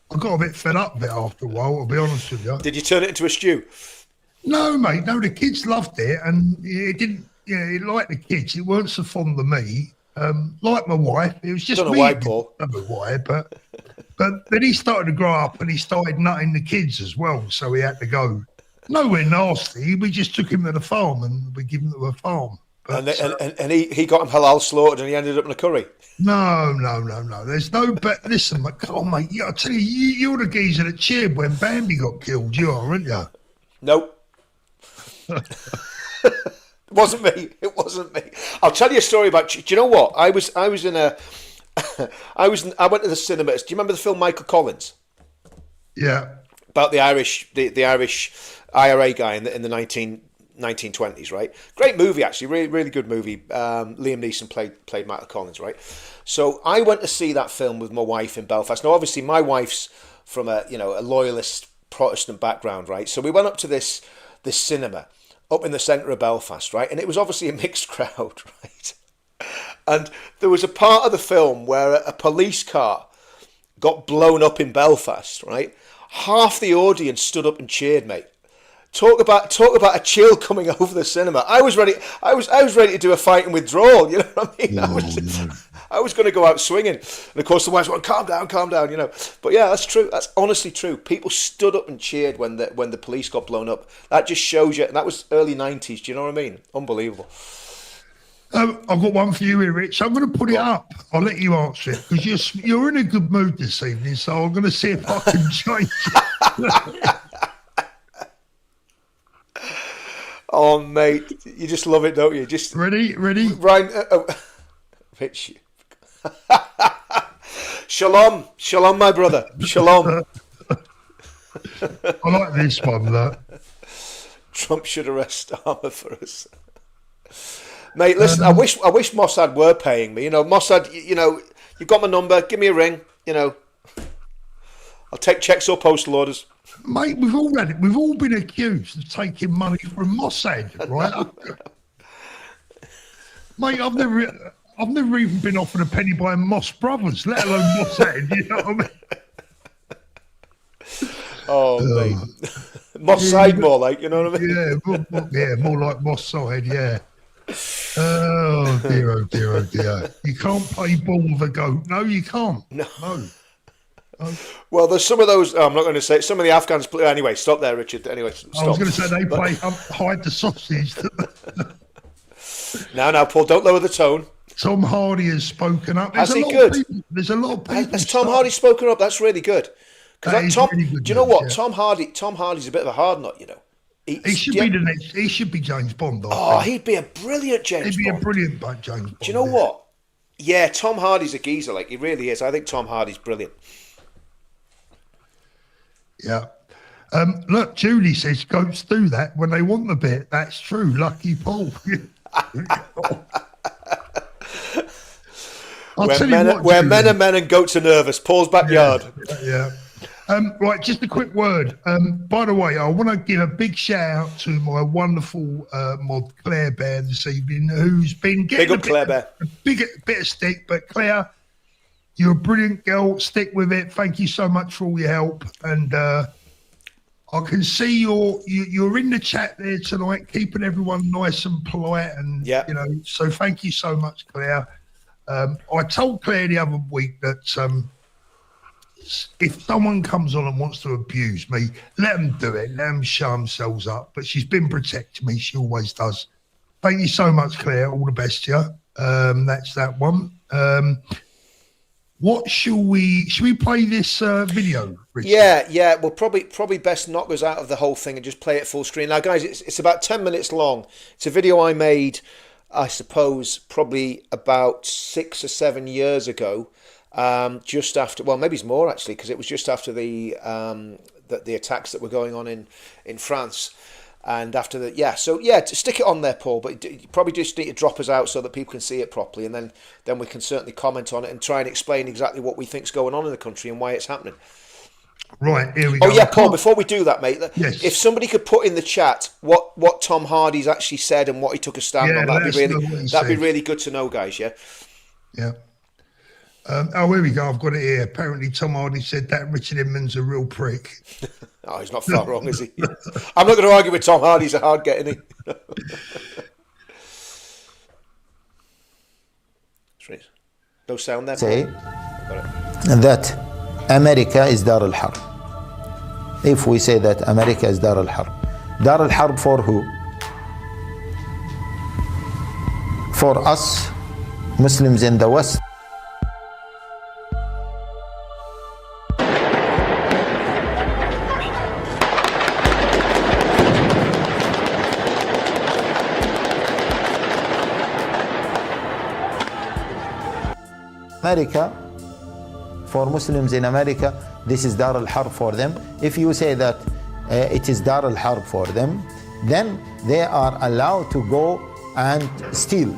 I got a bit fed up with it after a while, I'll be honest with you. Did you turn it into a stew? No, mate. No, the kids loved it, and it didn't. It liked the kids. It weren't so fond of me. Like my wife, it was just don't know me. why, Paul. I don't know why, but then he started to grow up, and he started nutting the kids as well. So he had to go. Nowhere nasty. We just took him to the farm, and we give him to a farm. But, and he got him halal slaughtered, and he ended up in a curry. No. There's no. But listen, mate. Come on, mate. I tell you, you're the geezer that cheered when Bambi got killed. You are, aren't you? Nope. It wasn't me. I'll tell you a story about. Do you know what? I went to the cinema. Do you remember the film Michael Collins? Yeah. About the Irish IRA guy in the 1920s, right? Great movie, actually. Really, really good movie. Liam Neeson played Michael Collins, right? So I went to see that film with my wife in Belfast. Now, obviously, my wife's from a loyalist Protestant background, right? So we went up to this cinema up in the centre of Belfast, right? And it was obviously a mixed crowd, right? And there was a part of the film where a police car got blown up in Belfast, right? Half the audience stood up and cheered, mate. Talk about a chill coming over the cinema. I was ready to do a fighting withdrawal. You know what I mean? I was going to go out swinging, and of course the wives went, "Calm down." But yeah, that's true. That's honestly true. People stood up and cheered when the police got blown up. That just shows you. And that was early 90s. Do you know what I mean? Unbelievable. I've got one for you here, Rich. I'm going to put it up. I'll let you answer it because you're in a good mood this evening, so I'm going to see if I can change it. Oh, mate, you just love it, don't you? Just Ready? Ryan, Rich. Shalom, my brother. Shalom. I like this one, look. Trump should arrest Armour for us. Mate, listen, I wish Mossad were paying me. Mossad, you've got my number. Give me a ring. I'll take checks or postal orders. Mate, we've all had it. We've all been accused of taking money from Mossad, right? Mate, I've never even been offered a penny by Moss Brothers, let alone Mossad. You know what I mean? Oh, mate. Moss side more like, you know what I mean? More like Moss side, yeah. Oh dear. You can't play ball with a goat. No, you can't. No. Well, there's some of those. I'm not going to say some of the Afghans play. Anyway, stop there, Richard. Anyway, stop. I was going to say they play hide the sausage. Now, Paul, don't lower the tone. Tom Hardy has spoken up. Has he good? There's a lot of people. Has Tom Hardy spoken up? That's really good. Because really good, do you know what? Yeah. Tom Hardy's a bit of a hard nut, He should be the next. He should be James Bond. He'd be a brilliant James Bond. He'd be a brilliant James Bond. Do you know what? Yeah, Tom Hardy's a geezer. Like, he really is. I think Tom Hardy's brilliant. Yeah. Look, Julie says goats do that when they want a bit. That's true. Lucky Paul. Where men are men and goats are nervous. Paul's backyard. Yeah. Right, just a quick word. By the way, I want to give a big shout out to my wonderful mod Claire Bear this evening, who's been getting a bit of stick. But Claire, you're a brilliant girl. Stick with it. Thank you so much for all your help. And I can see you're in the chat there tonight, keeping everyone nice and polite. And so thank you so much, Claire. I told Claire the other week that if someone comes on and wants to abuse me, let them do it. Let them show themselves up. But she's been protecting me. She always does. Thank you so much, Claire. All the best to you. That's that one. What should we play this video, Richard? Yeah. Well, probably best knock us out of the whole thing and just play it full screen. Now, guys, it's about 10 minutes long. It's a video I made, I suppose, probably about 6 or 7 years ago. Just after, well, maybe it's more actually, because it was just after the attacks that were going on in France, and after to stick it on there, Paul. But you probably just need to drop us out so that people can see it properly, and then we can certainly comment on it and try and explain exactly what we think's going on in the country and why it's happening. Right, here we go. Oh yeah, Paul. Before we do that, mate, yes. If somebody could put in the chat what Tom Hardy's actually said and what he took a stand on, that'd be really good to know, guys. Yeah. Yeah. Here we go. I've got it here. Apparently, Tom Hardy said that Richard Inman's a real prick. Oh, he's not far wrong, is he? I'm not going to argue with Tom Hardy. He's a hard get, isn't he? No sound there. Say that America is Dar al-Harb. If we say that America is Dar al-Harb for who? For us, Muslims in the West. America, for Muslims in America, this is Dar al-Harb for them. If you say that it is Dar al-Harb for them, then they are allowed to go and steal.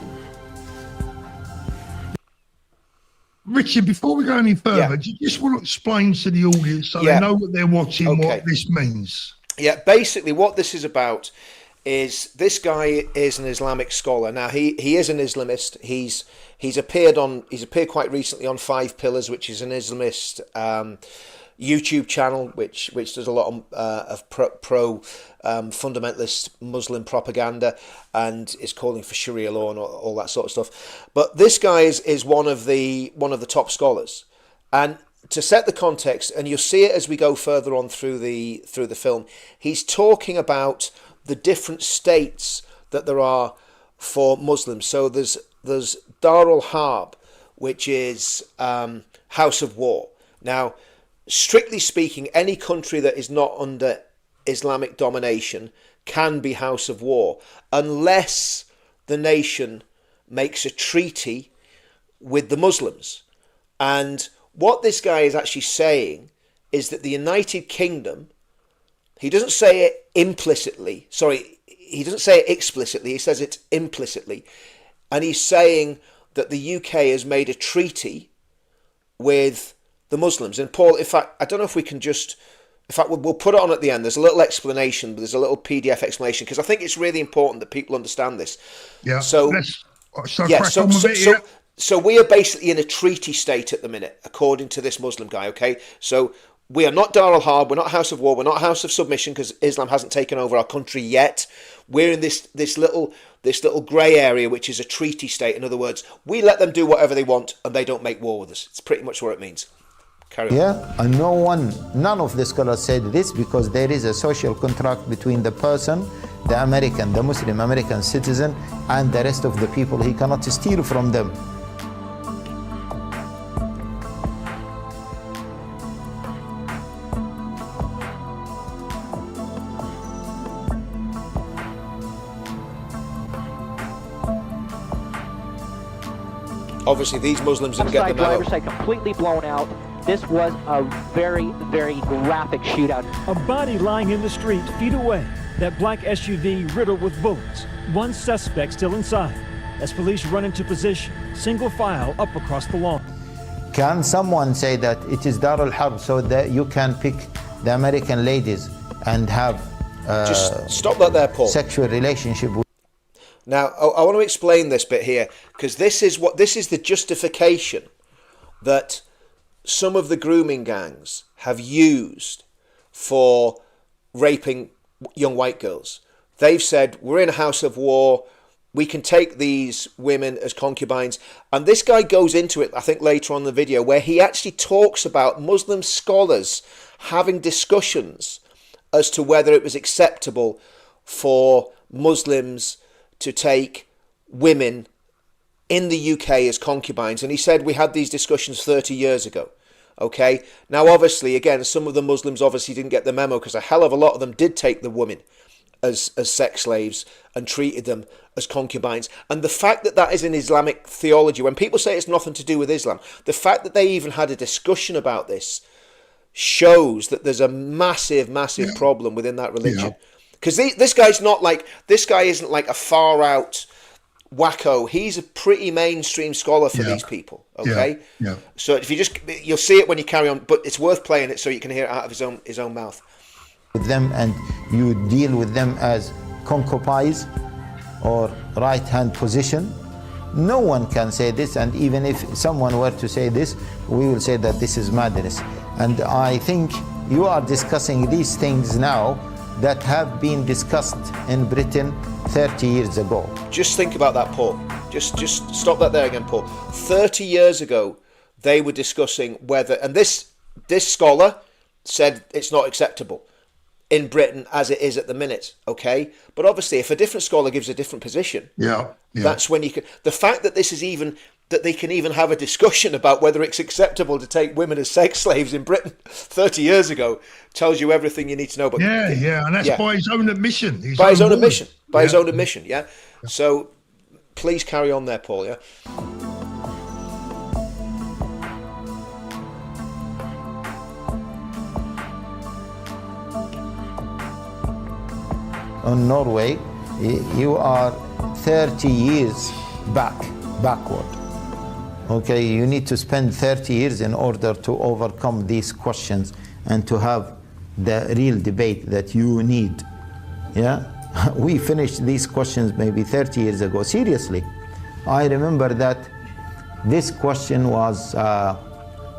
Richard, before we go any further, do you just want to explain to the audience so they know what they're watching, what this means? Yeah, basically what this is about is this guy is an Islamic scholar. Now he is an Islamist. He's appeared quite recently on 5 Pillars, which is an Islamist YouTube channel which does a lot of pro fundamentalist Muslim propaganda and is calling for Sharia law and all that sort of stuff. But this guy is one of the top scholars. And to set the context, and you'll see it as we go further on through the film, he's talking about the different states that there are for Muslims. So there's Dar al-Harb, which is house of war. Now, strictly speaking, any country that is not under Islamic domination can be house of war, unless the nation makes a treaty with the Muslims. And what this guy is actually saying is that the United Kingdom, he doesn't say it implicitly, he doesn't say it explicitly, he says it implicitly. And he's saying that the UK has made a treaty with the Muslims. And Paul, in fact, I don't know if we can just, in fact, we'll put it on at the end. There's a little explanation, but there's a little PDF explanation, because I think it's really important that people understand this. Yeah. So we are basically in a treaty state at the minute, according to this Muslim guy, okay? So we are not Dar al-Harb, we're not House of War, we're not House of Submission, because Islam hasn't taken over our country yet. We're in this little grey area, which is a treaty state. In other words, we let them do whatever they want, and they don't make war with us. It's pretty much what it means. Carry on. Yeah, and none of the scholars said this, because there is a social contract between the person, the American, the Muslim American citizen, and the rest of the people. He cannot steal from them. Obviously, these Muslims didn't get the memo. Driver's side completely blown out. This was a very, very graphic shootout. A body lying in the street feet away. That black SUV riddled with bullets. One suspect still inside. As police run into position, single file up across the lawn. Can someone say that it is Dar al-Harb so that you can pick the American ladies and have just stop that there, Paul. Sexual relationship with? Now, I want to explain this bit here, because this is the justification that some of the grooming gangs have used for raping young white girls. They've said, we're in a house of war, we can take these women as concubines. And this guy goes into it, I think later on in the video, where he actually talks about Muslim scholars having discussions as to whether it was acceptable for Muslims to take women in the UK as concubines. And he said we had these discussions 30 years ago. Okay, now obviously, again, some of the Muslims obviously didn't get the memo, because a hell of a lot of them did take the women as sex slaves and treated them as concubines. And the fact that that is in Islamic theology, when people say it's nothing to do with Islam, the fact that they even had a discussion about this shows that there's a massive problem within that religion. Because this guy's not like, this guy isn't like a far out wacko. He's a pretty mainstream scholar for these people. Okay. Yeah. So if you'll see it when you carry on, but it's worth playing it so you can hear it out of his own mouth. With them, and you deal with them as concubines or right-hand position. No one can say this, and even if someone were to say this, we will say that this is madness. And I think you are discussing these things now that have been discussed in Britain 30 years ago. Just think about that, Paul. Just stop that there again, Paul. 30 years ago, they were discussing whether, and this scholar said it's not acceptable in Britain as it is at the minute, okay? But obviously, if a different scholar gives a different position, that's when you can. The fact that this is even, that they can even have a discussion about whether it's acceptable to take women as sex slaves in Britain 30 years ago tells you everything you need to know. But and that's by his own admission. By his own admission, yeah. So please carry on there, Paul, yeah? On Norway, you are 30 years backward. Okay, you need to spend 30 years in order to overcome these questions and to have the real debate that you need. Yeah, we finished these questions maybe 30 years ago. Seriously, I remember that this question was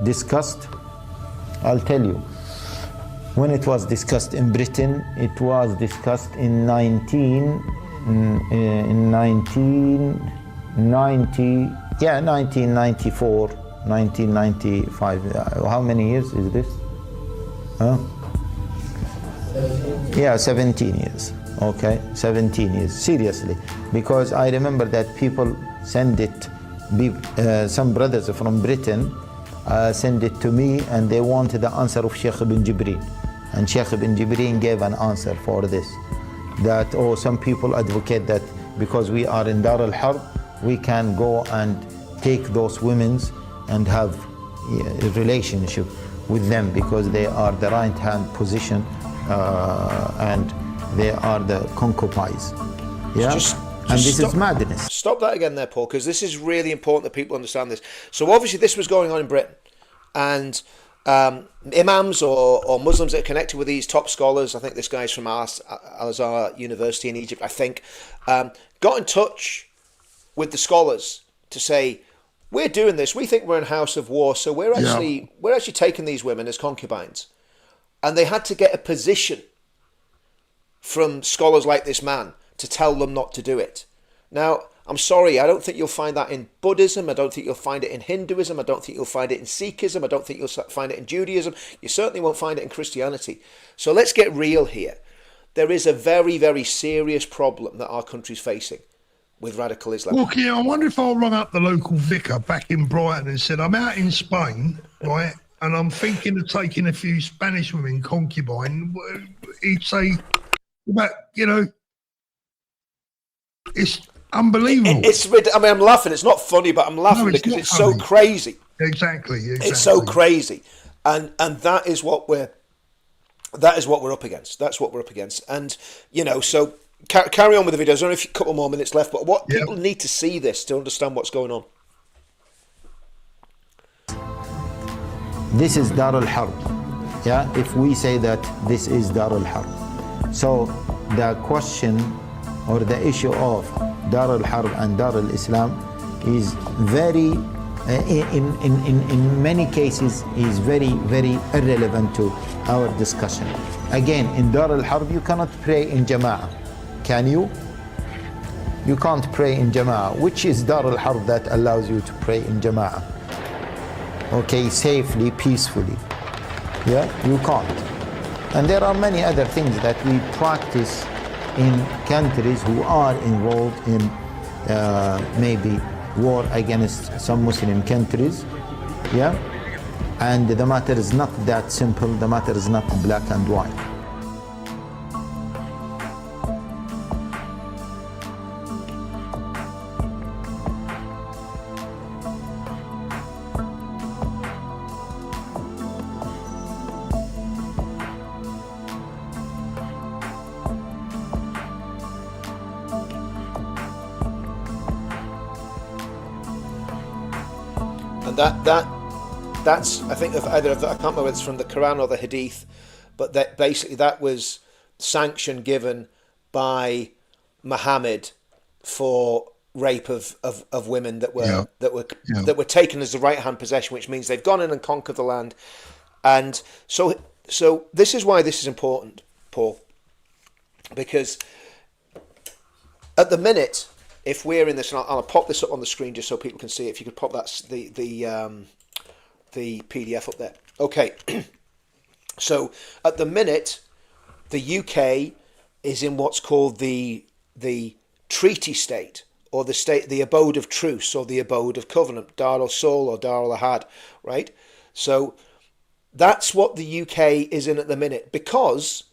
discussed. I'll tell you. When it was discussed in Britain, it was discussed in 1994, 1995. How many years is this? Huh? 17 years. Okay, 17 years, seriously. Because I remember that people send it, some brothers from Britain send it to me, and they wanted the answer of Sheikh ibn Jibreen. And Sheikh ibn Jibreen gave an answer for this. That, some people advocate that because we are in Dar al-Harb, we can go and take those women and have a relationship with them because they are the right-hand position and they are the concubines. Yeah? And this is madness. Stop that again there, Paul, because this is really important that people understand this. So obviously this was going on in Britain, and imams or Muslims that are connected with these top scholars, I think this guy's from Al-Azhar University in Egypt, I think, got in touch with the scholars to say, we're doing this, we think we're in house of war, so we're actually taking these women as concubines. And they had to get a position from scholars like this man to tell them not to do it. Now, I'm sorry, I don't think you'll find that in Buddhism, I don't think you'll find it in Hinduism, I don't think you'll find it in Sikhism, I don't think you'll find it in Judaism, you certainly won't find it in Christianity. So let's get real here. There is a very, very serious problem that our country's facing with radical Islam. Well, I wonder if I'll run up the local vicar back in Brighton and said, I'm out in Spain, right, and I'm thinking of taking a few Spanish women concubine. He'd say, it's unbelievable. I'm laughing. It's not funny, but I'm laughing because it's so crazy. Exactly. It's so crazy, and that is what we're up against. That's what we're up against. And so carry on with the video. There's only a couple more minutes left, but people need to see this to understand what's going on. This is Dar al-Harb. Yeah, if we say that this is Dar al-Harb. So the question or the issue of Dar al-Harb and Dar al-Islam is very, in many cases, is very, very irrelevant to our discussion. Again, in Dar al-Harb, you cannot pray in Jama'ah. Can you? You can't pray in Jama'ah. Which is Dar al-Harb that allows you to pray in Jama'ah? Okay, safely, peacefully. Yeah, you can't. And there are many other things that we practice in countries who are involved in maybe war against some Muslim countries. Yeah, and the matter is not that simple. The matter is not black and white. That's I think I can't remember whether it's from the Quran or the Hadith, but that basically that was sanction given by Muhammad for rape of women that were taken as the right hand possession, which means they've gone in and conquered the land. And so this is why this is important, Paul, because at the minute, if we're in this, and I'll pop this up on the screen just so people can see it. If you could pop that the PDF up there. Okay. So at the minute, the UK is in what's called the treaty state, or the abode of truce, or the abode of covenant, Dar al-Sul or Dar al-Ahad, right? So that's what the UK is in at the minute, because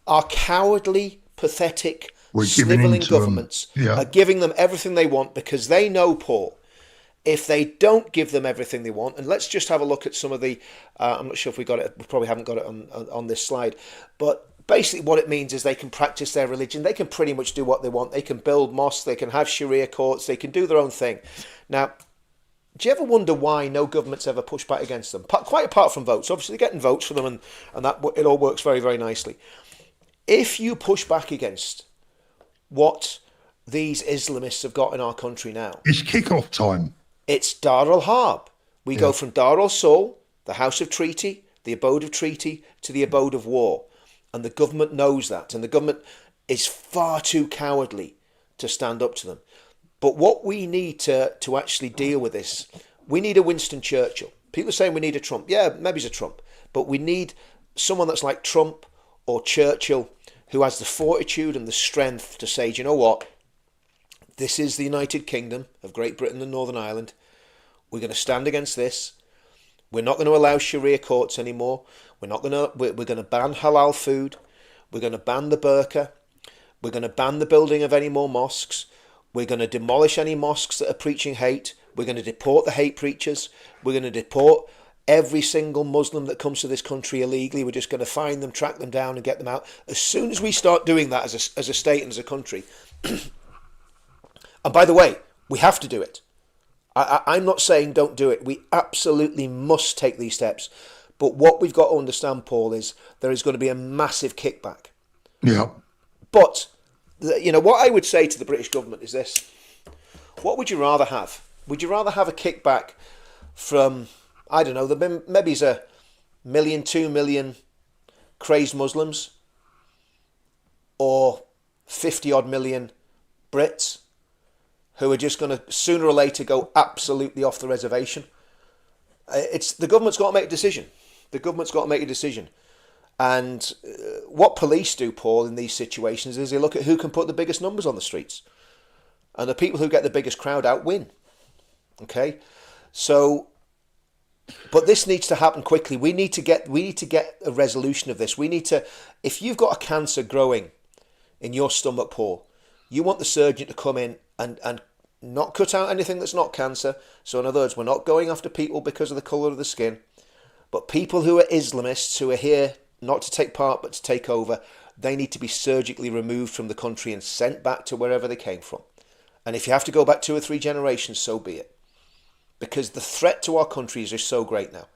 our cowardly, pathetic, snivelling governments are giving them everything they want, because they know, Paul, if they don't give them everything they want, and let's just have a look at some of the, I'm not sure if we got it, we probably haven't got it on this slide, but basically what it means is they can practice their religion, they can pretty much do what they want, they can build mosques, they can have Sharia courts, they can do their own thing. Now, do you ever wonder why no government's ever pushed back against them? Quite apart from votes. Obviously, they're getting votes for them, and that it all works very, very nicely. If you push back against what these Islamists have got in our country now, it's kick-off time. It's Dar al-Harb. We go from Dar al-Sul, the house of treaty, the abode of treaty, to the abode of war. And the government knows that. And the government is far too cowardly to stand up to them. But what we need to actually deal with this, we need a Winston Churchill. People are saying we need a Trump. Yeah, maybe it's a Trump. But we need someone that's like Trump or Churchill, who has the fortitude and the strength to say, do you know what? This is the United Kingdom of Great Britain and Northern Ireland. We're going to stand against this. We're not going to allow Sharia courts anymore. We're going to ban halal food. We're going to ban the burqa. We're going to ban the building of any more mosques. We're going to demolish any mosques that are preaching hate. We're going to deport the hate preachers. We're going to deport every single Muslim that comes to this country illegally. We're just going to find them, track them down and get them out. As soon as we start doing that as a state and as a country, and by the way, we have to do it. I'm not saying don't do it. We absolutely must take these steps. But what we've got to understand, Paul, is there is going to be a massive kickback. Yeah. But, what I would say to the British government is this. What would you rather have? Would you rather have a kickback from, I don't know, maybe it's 1 million, 2 million crazed Muslims, or 50 odd million Brits who are just going to sooner or later go absolutely off the reservation? The government's got to make a decision. The government's got to make a decision. And what police do, Paul, in these situations is they look at who can put the biggest numbers on the streets. And the people who get the biggest crowd out win. Okay? So, but this needs to happen quickly. We need to get a resolution of this. We need to, if you've got a cancer growing in your stomach, Paul, you want the surgeon to come in and not cut out anything that's not cancer. So in other words, we're not going after people because of the colour of the skin, but people who are Islamists, who are here not to take part but to take over, they need to be surgically removed from the country and sent back to wherever they came from. And if you have to go back 2 or 3 generations, so be it. Because the threat to our country is just so great now.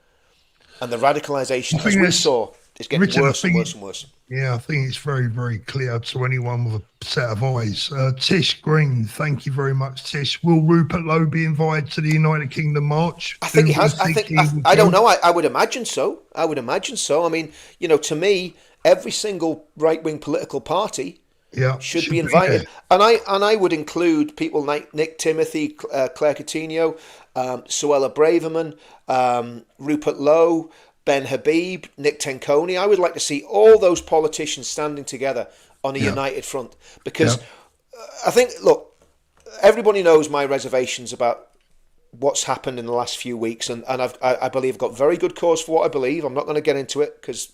And the radicalisation, as we saw, is getting worse and worse and worse. Yeah, I think it's very, very clear to anyone with a set of eyes. Tish Green, thank you very much, Tish. Will Rupert Lowe be invited to the United Kingdom March? I think he has. I don't know. I would imagine so. I mean, to me, every single right-wing political party should be invited. And I would include people like Nick Timothy, Claire Coutinho, Suella Braverman, Rupert Lowe, Ben Habib, Nick Tenconi. I would like to see all those politicians standing together on a united front. Because I think, look, everybody knows my reservations about what's happened in the last few weeks. And I believe I've got very good cause for what I believe. I'm not going to get into it because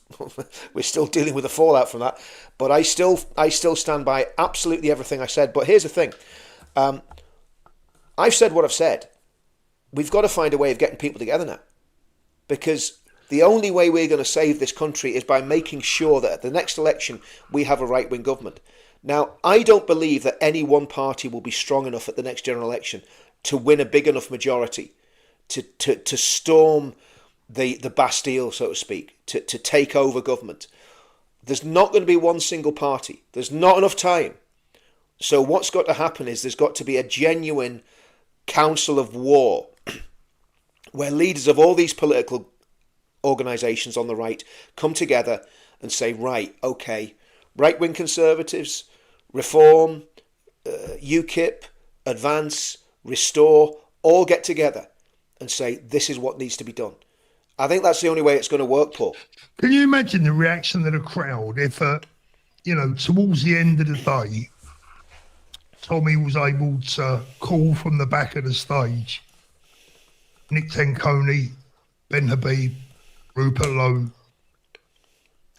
we're still dealing with the fallout from that. But I still stand by absolutely everything I said. But here's the thing. I've said what I've said. We've got to find a way of getting people together now. Because the only way we're going to save this country is by making sure that at the next election we have a right-wing government. Now, I don't believe that any one party will be strong enough at the next general election to win a big enough majority to storm the Bastille, so to speak, to take over government. There's not going to be one single party. There's not enough time. So what's got to happen is there's got to be a genuine council of war where leaders of all these political organisations on the right come together and say, right, okay, right-wing conservatives, Reform, UKIP, Advance, Restore, all get together and say, this is what needs to be done. I think that's the only way it's going to work, Paul. Can you imagine the reaction of the crowd if, towards the end of the day, Tommy was able to call from the back of the stage Nick Tenconi, Ben Habib, Rupert Lowe,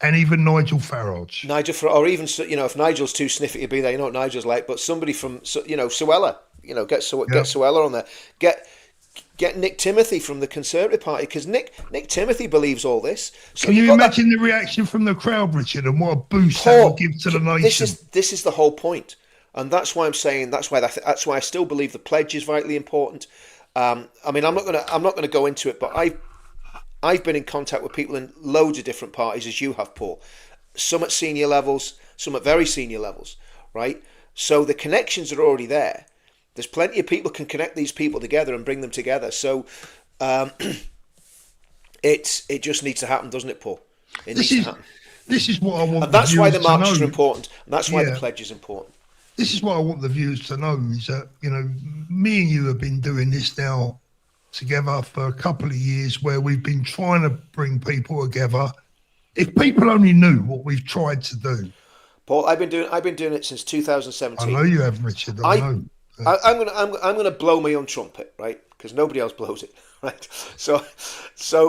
and even Nigel Farage. Or even, if Nigel's too sniffy to be there, you know what Nigel's like, but somebody from, Suella, get Suella on there. Get Nick Timothy from the Conservative Party, because Nick Timothy believes all this. So can you imagine the reaction from the crowd, Richard, and what a boost that will give to the nation? This is the whole point. And that's why I'm saying, that's why I still believe the pledge is vitally important. I'm not going to go into it, but I've been in contact with people in loads of different parties, as you have, Paul. Some at senior levels, some at very senior levels, right? So the connections are already there. There's plenty of people can connect these people together and bring them together. So it just needs to happen, doesn't it, Paul? It needs to happen. This is what I want. And that's why the marches are important. And that's why the pledge is important. This is what I want the viewers to know, is that, me and you have been doing this now together for a couple of years, where we've been trying to bring people together. If people only knew what we've tried to do. Paul, I've been doing it since I 2017. know you have, Richard. I know. I'm gonna blow my own trumpet, right? Because nobody else blows it, right? So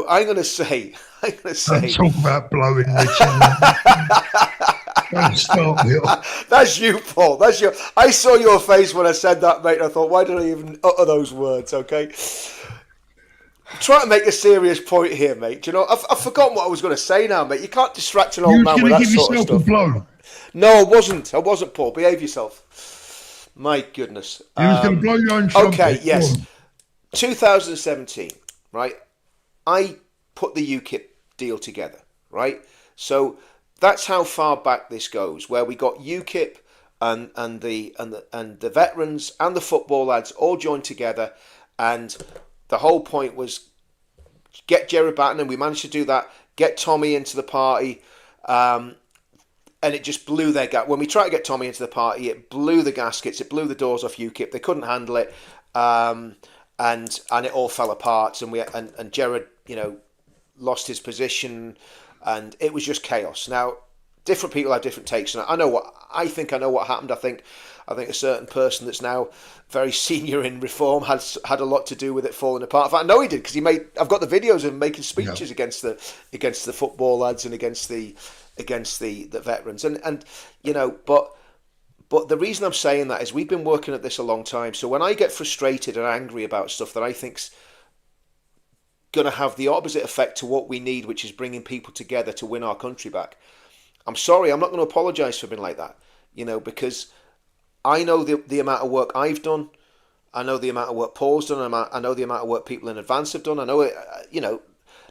I'm gonna say Don't talk about blowing, Richard. Don't start me off. that's you, Paul. That's you. I saw your face when I said that, mate. And I thought, why did I even utter those words? Okay. Try to make a serious point here, mate. Do you know, I've forgotten what I was going to say now, mate. You can't distract an You old was man going with to that give sort of yourself a stuff. blow. No, I wasn't. Paul. Behave yourself. My goodness. You was going to blow your own trumpet. Okay, yes. Go on. 2017, right? I put the UKIP deal together, right? So that's how far back this goes, where we got UKIP and the veterans and the football lads all joined together, and the whole point was get Gerard Batten, and we managed to do that. Get Tommy into the party, and it just blew their gap. When we tried to get Tommy into the party, it blew the gaskets, it blew the doors off UKIP. They couldn't handle it, and it all fell apart. And Gerard, lost his position, and it was just chaos. Now, different people have different takes, and I know what happened. I think a certain person that's now very senior in reform had a lot to do with it falling apart. In fact, I know he did, because I've got the videos of him making speeches against the football lads and against the veterans, but the reason I'm saying that is we've been working at this a long time. So when I get frustrated and angry about stuff that I think's going to have the opposite effect to what we need, which is bringing people together to win our country back, I'm sorry, I'm not going to apologise for being like that, because I know the amount of work I've done. I know the amount of work Paul's done. I know the amount of work people in advance have done. I know it,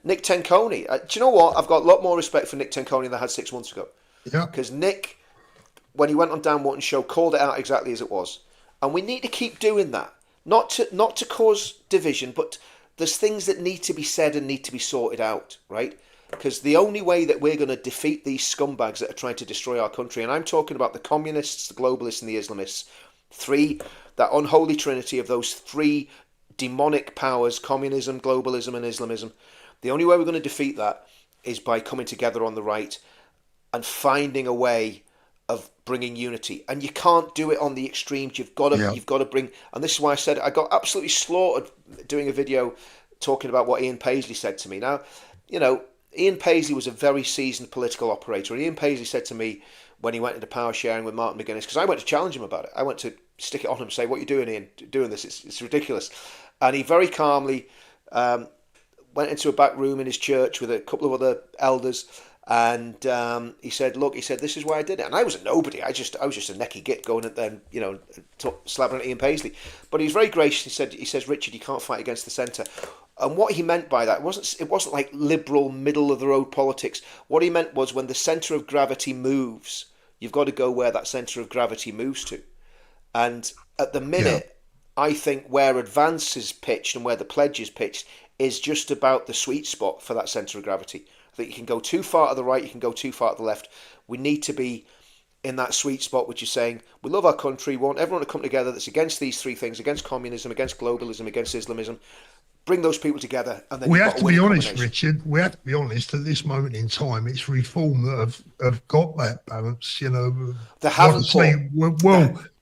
Nick Tenconi. Do you know what? I've got a lot more respect for Nick Tenconi than I had 6 months ago. Yeah. Because Nick, when he went on Dan Wharton's show, called it out exactly as it was. And we need to keep doing that. Not to cause division, but there's things that need to be said and need to be sorted out, right? Because the only way that we're going to defeat these scumbags that are trying to destroy our country, and I'm talking about the communists, the globalists, and the Islamists, that unholy trinity of those three demonic powers, communism, globalism, and Islamism, the only way we're going to defeat that is by coming together on the right and finding a way of bringing unity. And you can't do it on the extremes. You've got to bring, and this is why I said I got absolutely slaughtered doing a video talking about what Ian Paisley said to me. Now, Ian Paisley was a very seasoned political operator. And Ian Paisley said to me when he went into power sharing with Martin McGuinness, because I went to challenge him about it. I went to stick it on him and say, what are you doing, Ian? Doing this? It's ridiculous. And he very calmly went into a back room in his church with a couple of other elders, and he said, this is why I did it. And I was a nobody. I was just a necky git going at them, slapping at Ian Paisley. But he was very gracious. He says, Richard, you can't fight against the centre. And what he meant by that it wasn't like liberal, middle of the road politics. What he meant was when the centre of gravity moves, you've got to go where that centre of gravity moves to. And at the minute, I think where advance is pitched and where the pledge is pitched is just about the sweet spot for that centre of gravity. I think you can go too far to the right, you can go too far to the left. We need to be in that sweet spot, which is saying we love our country, we want everyone to come together that's against these three things, against communism, against globalism, against Islamism. Bring those people together, and then we have to be honest, Richard. We have to be honest. At this moment in time, it's reform that have got that balance. They haven't.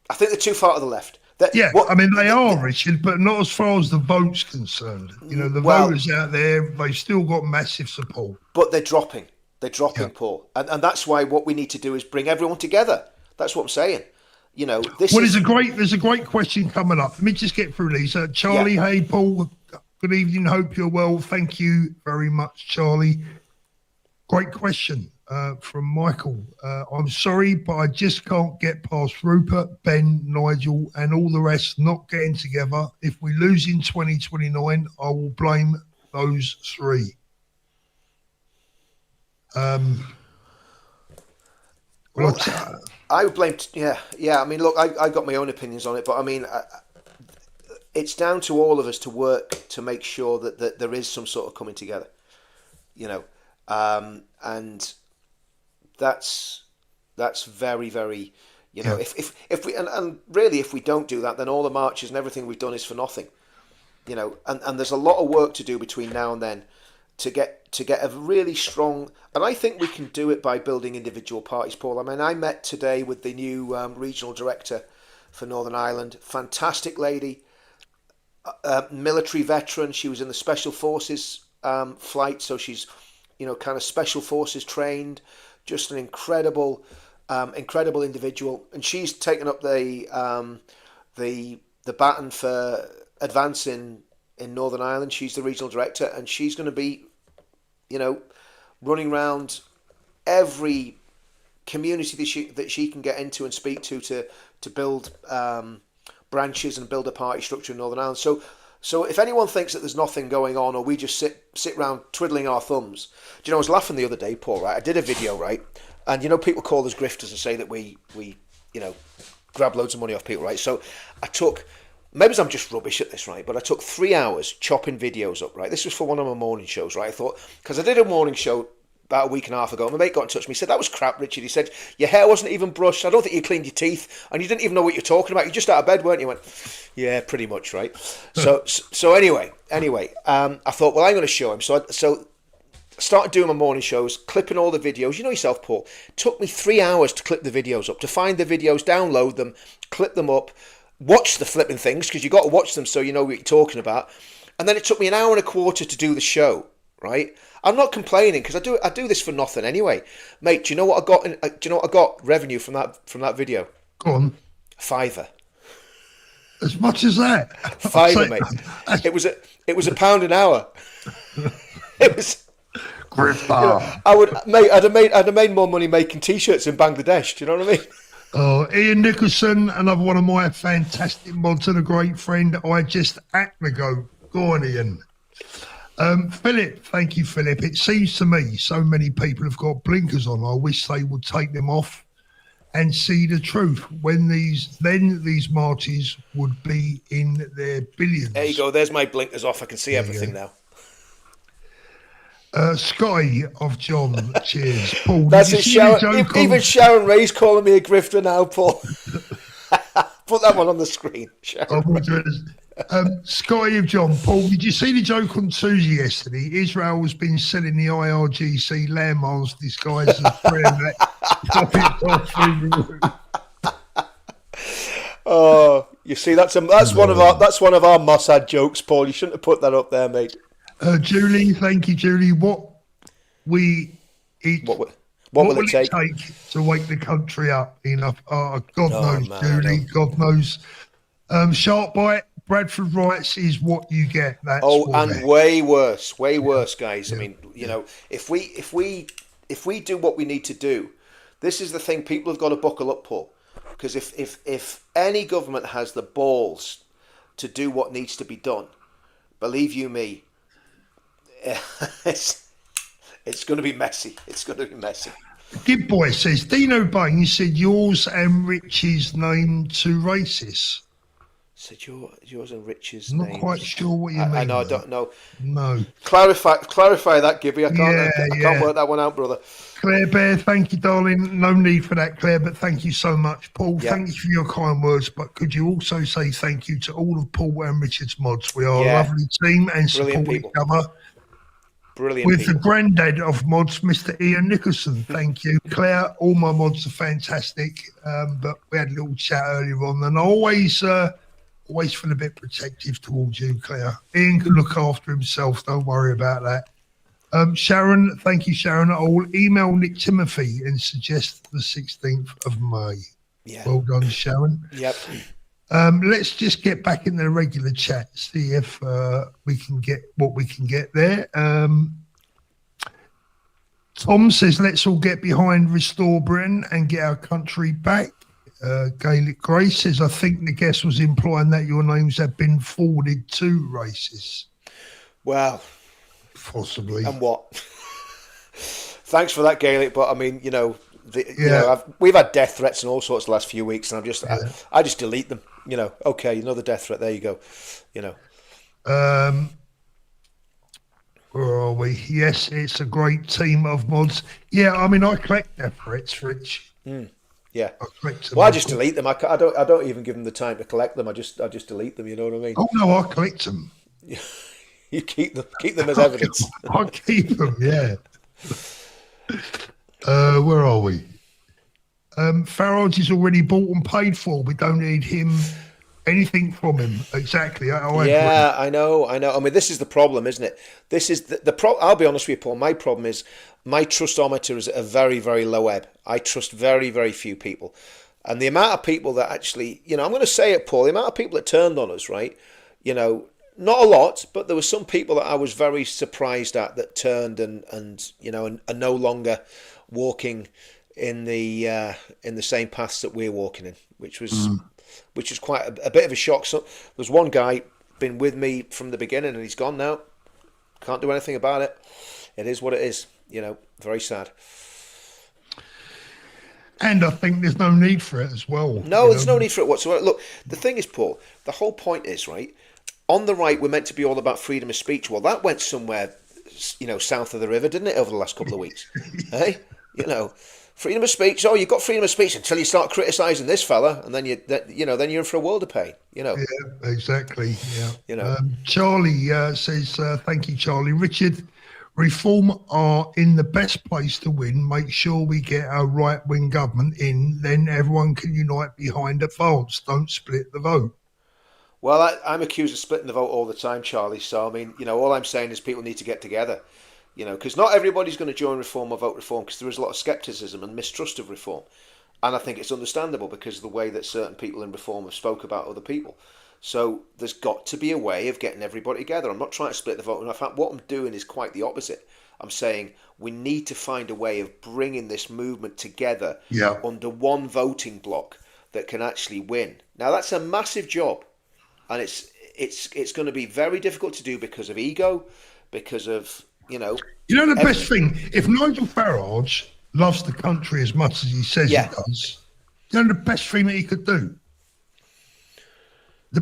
I think they're too far to the left. I mean they are, Richard, but not as far as the vote's concerned. The voters out there, they've still got massive support. But they're dropping. Paul, and that's why what we need to do is bring everyone together. That's what I'm saying. There's a great question coming up. Let me just get through these. Charlie, hey Paul. Good evening. Hope you're well. Thank you very much, Charlie. Great question from Michael. I'm sorry, but I just can't get past Rupert, Ben, Nigel, and all the rest not getting together. If we lose in 2029, I will blame those three. I would blame. I mean, look, I got my own opinions on it, but I mean. It's down to all of us to work to make sure that there is some sort of coming together, and that's very, very, if we and really if we don't do that, then all the marches and everything we've done is for nothing, and there's a lot of work to do between now and then, to get a really strong, and I think we can do it by building individual parties, Paul. I mean, I met today with the new regional director for Northern Ireland, fantastic lady, military veteran. She was in the Special Forces flight, so she's, kind of Special Forces trained, just an incredible individual, and she's taken up the baton for advancing in Northern Ireland. She's the regional director, and she's going to be, running around every community that she can get into and speak to build branches and build a party structure in Northern Ireland. So if anyone thinks that there's nothing going on, or we just sit around twiddling our thumbs, I was laughing the other day, Paul. Right, I did a video, right, and people call us grifters and say that we grab loads of money off people, right? So I took. Maybe I'm just rubbish at this, right? But I took 3 hours chopping videos up, right? This was for one of my morning shows, right? I thought, because I did a morning show about a week and a half ago, my mate got in touch with me. He said, "That was crap, Richard." He said, "Your hair wasn't even brushed. I don't think you cleaned your teeth, and you didn't even know what you're talking about. You just out of bed, weren't you?" I went, "Yeah, pretty much, right?" So anyway, I thought, well, I'm going to show him. So I started doing my morning shows, clipping all the videos. You know yourself, Paul. It took me 3 hours to clip the videos up, to find the videos, download them, clip them up, watch the flipping things, because you got to watch them so you know what you're talking about. And then it took me an hour and a quarter to do the show, right? I'm not complaining, because I do this for nothing anyway, mate. Do you know what I got? Do you know what I got revenue from that video? Go on. £5. As much as that? £5, mate. It was £1 an hour. It was. I'd have made more money making t-shirts in Bangladesh. Do you know what I mean? Oh, Ian Nicholson, another one of my fantastic mods and a great friend. I just act to go. Go on, Ian. Philip, thank you, Philip. It seems to me so many people have got blinkers on. I wish they would take them off and see the truth. These marches would be in their billions. There you go. There's my blinkers off. I can see everything now. Sky of John, cheers. Paul, that's it, Sharon. Even Sharon Ray's calling me a grifter now, Paul. Put that one on the screen, Sharon. Sky of John, Paul, did you see the joke on Tuesday yesterday? Israel has been selling the IRGC landmines disguised as prayer that. Oh, you see, that's one of our Mossad jokes, Paul. You shouldn't have put that up there, mate. Julie, thank you, Julie. What will it take to wake the country up enough? God knows, man, Julie. God knows. Sharp bite. Bradford writes is what you get. That's way worse, guys. Yeah. I mean, if we do what we need to do, this is the thing. People have got to buckle up, Paul, because if any government has the balls to do what needs to be done, believe you me. It's going to be messy. It's going to be messy. Good boy says, Dino Bain said yours and Rich's name two races. Said yours and Rich's names. Not quite sure what you mean. I know. I don't know. No. Clarify that, Gibby. I can't work that one out, brother. Claire Bear, thank you, darling. No need for that, Claire, but thank you so much. Paul, thank you for your kind words, but could you also say thank you to all of Paul and Richard's mods? We are a lovely team and support each other. Brilliant with people. The granddad of mods, Mr. Ian Nicholson. Thank you, Claire. All my mods are fantastic, but we had a little chat earlier on, and I always feel a bit protective towards you, Claire. Ian can look after himself. Don't worry about that. Sharon, thank you, Sharon. I will email Nick Timothy and suggest the 16th of May. Yeah. Well done, Sharon. Yep. Let's just get back in the regular chat, see if we can get what we can get there. Tom says, let's all get behind Restore Britain and get our country back. Gaelic Grace says, I think the guest was implying that your names have been forwarded to racists. Well, possibly. And what? Thanks for that, Gaelic, but I mean, we've had death threats and all sorts the last few weeks, and I just delete them. Okay, another death threat. There you go. Where are we? Yes, it's a great team of mods. Yeah, I mean, I collect death threats, Rich. Yeah. I just delete them. I don't even give them the time to collect them. I just delete them. You know what I mean? Oh no, I collect them. You keep them as evidence. I keep them, yeah. Where are we? Farage is already bought and paid for. We don't need anything from him. Exactly. Yeah, I know. I mean, this is the problem, isn't it? This is the problem. I'll be honest with you, Paul. My problem is my trustometer is at a very, very low ebb. I trust very, very few people. And the amount of people that actually, I'm going to say it, Paul, the amount of people that turned on us, right? Not a lot, but there were some people that I was very surprised at that turned and are no longer walking in the same paths that we're walking in, which was quite a bit of a shock. So there's one guy been with me from the beginning and he's gone now. Can't do anything about it. It is what it is. Very sad. And I think there's no need for it as well. No, there's no need for it whatsoever. Look, the thing is, Paul, the whole point is, right, on the right, we're meant to be all about freedom of speech. Well, that went somewhere, south of the river, didn't it, over the last couple of weeks? Hey, freedom of speech. Oh, you've got freedom of speech until you start criticising this fella, and then then you're in for a world of pain. Yeah, exactly. Yeah. Charlie says, "Thank you, Charlie. Richard, Reform are in the best place to win. Make sure we get our right-wing government in. Then everyone can unite behind advance. Don't split the vote." Well, I'm accused of splitting the vote all the time, Charlie. So, I mean, all I'm saying is people need to get together, because not everybody's going to join Reform or vote Reform, because there is a lot of scepticism and mistrust of Reform. And I think it's understandable because of the way that certain people in Reform have spoke about other people. So there's got to be a way of getting everybody together. I'm not trying to split the vote. In fact, what I'm doing is quite the opposite. I'm saying we need to find a way of bringing this movement together under one voting block that can actually win. Now, that's a massive job. And it's going to be very difficult to do because of ego, because of, the best thing, if Nigel Farage loves the country as much as he says he does, the best thing that he could do.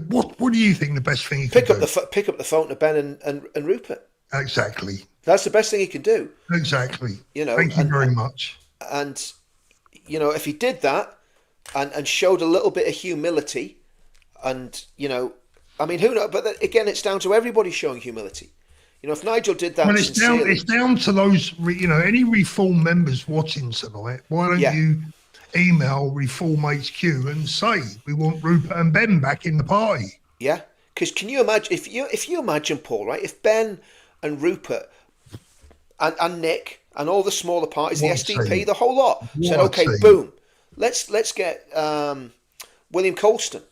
What do you think the best thing he could do? Pick up the phone to Ben and Rupert. Exactly. That's the best thing he can do. Exactly. Thank you very much. And, if he did that and showed a little bit of humility, and I mean, who knows? But again, it's down to everybody showing humility. If Nigel did that, it's down to those. Any Reform members watching tonight. Why don't you email Reform HQ and say we want Rupert and Ben back in the party? Yeah, because can you imagine if you imagine, Paul, right? If Ben and Rupert and Nick and all the smaller parties, the SDP, the whole lot said, okay, boom, let's get William Colston.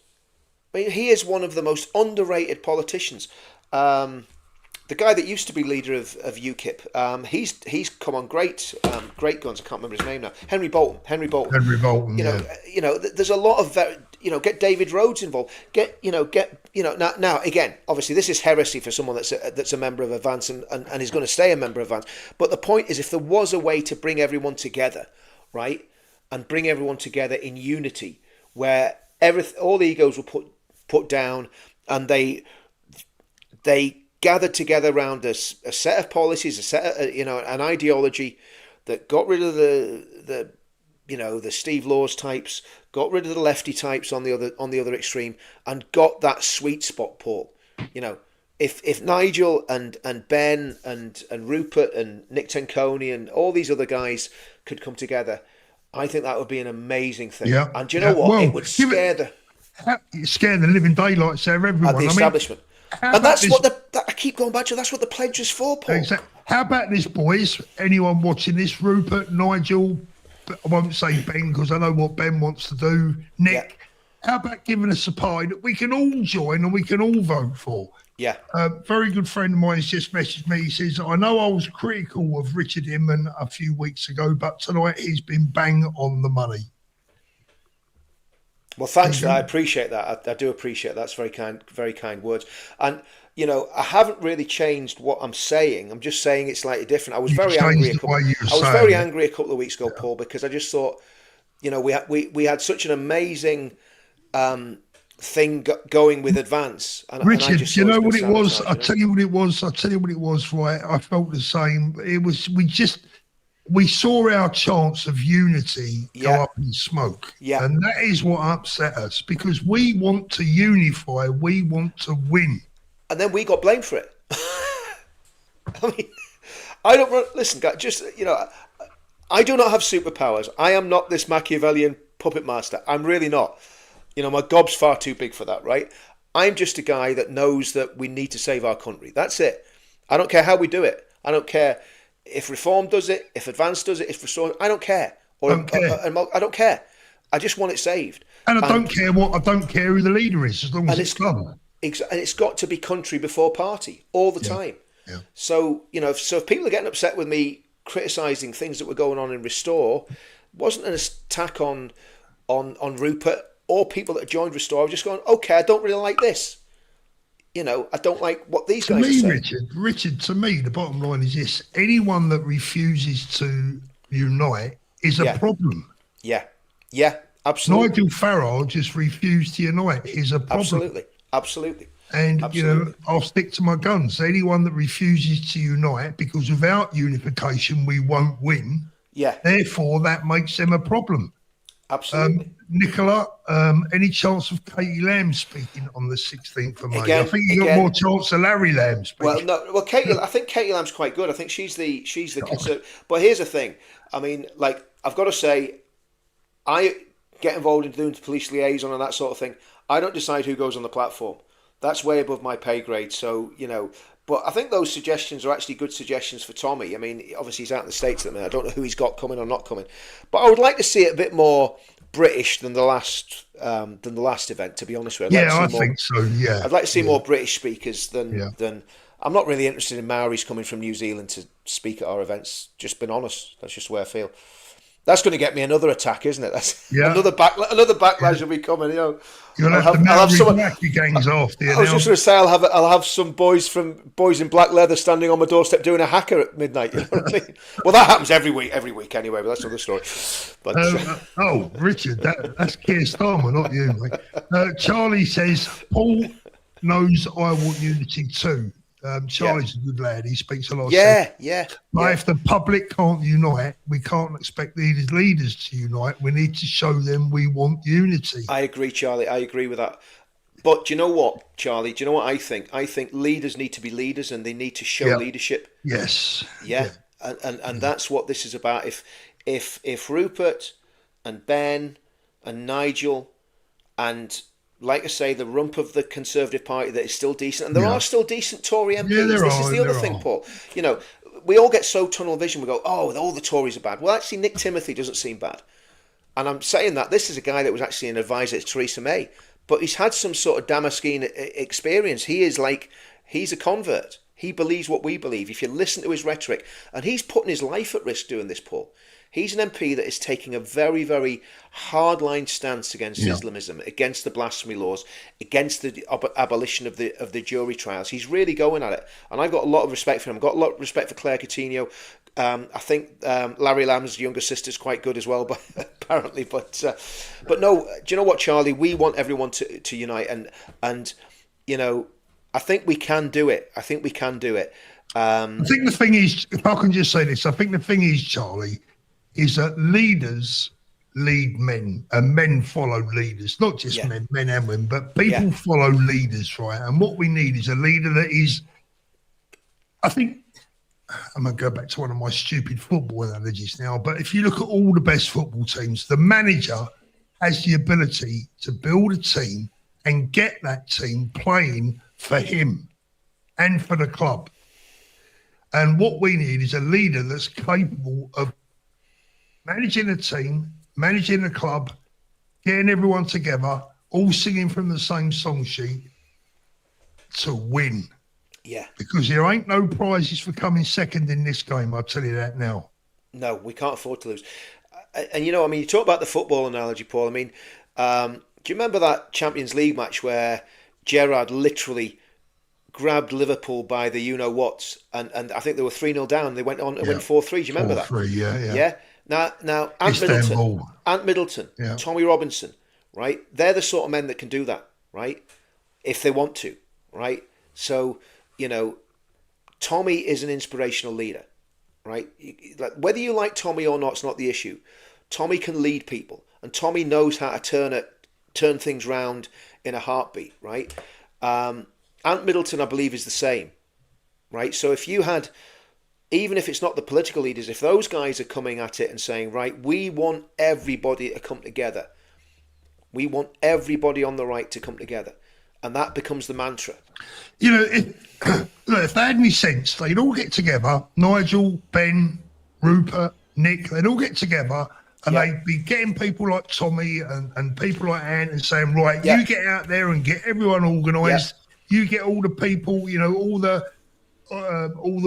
I mean, he is one of the most underrated politicians. The guy that used to be leader of UKIP, he's come on great guns. I can't remember his name now. Henry Bolton. There's a lot of get David Rhodes involved. Now again, obviously this is heresy for someone that's a member of Advance and is going to stay a member of Advance. But the point is, if there was a way to bring everyone together, right, and bring everyone together in unity, where all the egos were put down, and they gathered together around a set of policies, a set of, an ideology that got rid of the Steve Laws types, got rid of the lefty types on the other extreme, and got that sweet spot, Paul. If Nigel and Ben and Rupert and Nick Tenconi and all these other guys could come together, I think that would be an amazing thing. Yeah. And do you know what? Well, it would scare the living daylights out of everyone. The establishment. And that's I keep going back to. That's what the pledge is for, Paul. Exactly. How about this, boys? Anyone watching this? Rupert, Nigel, I won't say Ben because I know what Ben wants to do. Nick, how about giving us a pie that we can all join and we can all vote for? Yeah. Very good friend of mine has just messaged me. He says, I know I was critical of Richard Inman a few weeks ago, but tonight he's been bang on the money. Well, thanks for that. I appreciate that. I do appreciate that. That's very kind words. And, I haven't really changed what I'm saying. I'm just saying it's slightly different. I was very angry a couple of weeks ago, Paul, because I just thought, we had such an amazing thing going with Advance. And, Richard, and I just you know what it was? I'll tell you what it was, right? I felt the same. It was, we saw our chance of unity go up in smoke. Yeah. And that is what upset us, because we want to unify, we want to win. And then we got blamed for it. I mean, I don't listen, guys. Just I do not have superpowers. I am not this Machiavellian puppet master. I'm really not. My gob's far too big for that, right? I'm just a guy that knows that we need to save our country. That's it. I don't care how we do it. I don't care if Reform does it, if Advance does it, if Restore. I don't care. I don't care. I just want it saved. And I don't care who the leader is, as long as it's done. And it's got to be country before party all the time. Yeah. So if people are getting upset with me criticising things that were going on in Restore, it wasn't an attack on Rupert or people that joined Restore. I was just going, okay, I don't really like this. I don't like what these guys are saying. Richard, to me, the bottom line is this: anyone that refuses to unite is a problem. Yeah, absolutely. Nigel Farage just refused to unite. He's a problem. Absolutely. And, I'll stick to my guns. Anyone that refuses to unite, because without unification, we won't win. Yeah. Therefore, that makes them a problem. Absolutely. Nicola, any chance of Katie Lamb speaking on the 16th of May? Again, I think you got more chance of Larry Lamb speaking. I think Katie Lamb's quite good. I think she's the conservative. But here's the thing. I mean, I've got to say, I get involved in doing police liaison and that sort of thing. I don't decide who goes on the platform. That's way above my pay grade. So, but I think those suggestions are actually good suggestions for Tommy. I mean, obviously he's out in the States at the minute. I don't know who he's got coming or not coming. But I would like to see it a bit more British than the last event, to be honest with you. I think so, yeah. I'd like to see more British speakers than I'm not really interested in Maoris coming from New Zealand to speak at our events. Just been honest. That's just the way I feel. That's going to get me another attack, isn't it? That's another backlash will be coming. You'll have some gangs off. I was just going to say I'll have some boys in black leather standing on my doorstep doing a hacker at midnight. You know what I mean? Well, that happens every week anyway. But that's another story. But Richard, that's Keir Starmer, not you, mate. Charlie says Paul knows I want unity too. Charlie's a good lad. He speaks a lot of sense. But if the public can't unite, we can't expect these leaders to unite. We need to show them we want unity. I agree, Charlie. I agree with that. But do you know what, Charlie? Do you know what I think? I think leaders need to be leaders and they need to show leadership. Yes. Yeah. And that's what this is about. If Rupert and Ben and Nigel and, like I say, the rump of the Conservative Party that is still decent, and there are still decent Tory MPs. This is the other thing, Paul. We all get so tunnel vision. We go, oh, all the Tories are bad. Well, actually, Nick Timothy doesn't seem bad. And I'm saying that this is a guy that was actually an advisor to Theresa May, but he's had some sort of Damascene experience. He's a convert. He believes what we believe. If you listen to his rhetoric, and he's putting his life at risk doing this, Paul. He's an MP that is taking a very, very hardline stance against Islamism, against the blasphemy laws, against the abolition of the jury trials. He's really going at it, and I've got a lot of respect for him. I've got a lot of respect for Claire Coutinho. I think Larry Lamb's younger sister's quite good as well, but apparently. But no, do you know what, Charlie? We want everyone to unite, and I think we can do it. I think the thing is, if I can just say this, I think the thing is, Charlie, is that leaders lead men and men follow leaders, not just men and women, but people follow leaders, right? And what we need is a leader that is, I think, I'm going to go back to one of my stupid football analogies now, but if you look at all the best football teams, the manager has the ability to build a team and get that team playing for him and for the club. And what we need is a leader that's capable of managing a team, managing a club, getting everyone together, all singing from the same song sheet to win. Yeah. Because there ain't no prizes for coming second in this game, I'll tell you that now. No, we can't afford to lose. And, you talk about the football analogy, Paul. I mean, do you remember that Champions League match where Gerrard literally grabbed Liverpool by the you-know-whats, and I think they were 3-0 down. They went on and went 4-3. Do you remember that? 4-3, yeah. Now, Ant Middleton, Tommy Robinson, right? They're the sort of men that can do that, right? If they want to, right? So, Tommy is an inspirational leader, right? Whether you like Tommy or not, it's not the issue. Tommy can lead people, and Tommy knows how to turn things round in a heartbeat, right? Ant Middleton, I believe, is the same, right? So if you had, even if it's not the political leaders, if those guys are coming at it and saying, right, we want everybody to come together. We want everybody on the right to come together. And that becomes the mantra. You know, if they had any sense, they'd all get together, Nigel, Ben, Rupert, Nick, they'd all get together and they'd be getting people like Tommy and people like Ant and saying, right, you get out there and get everyone organised. You get all the people, you know, all the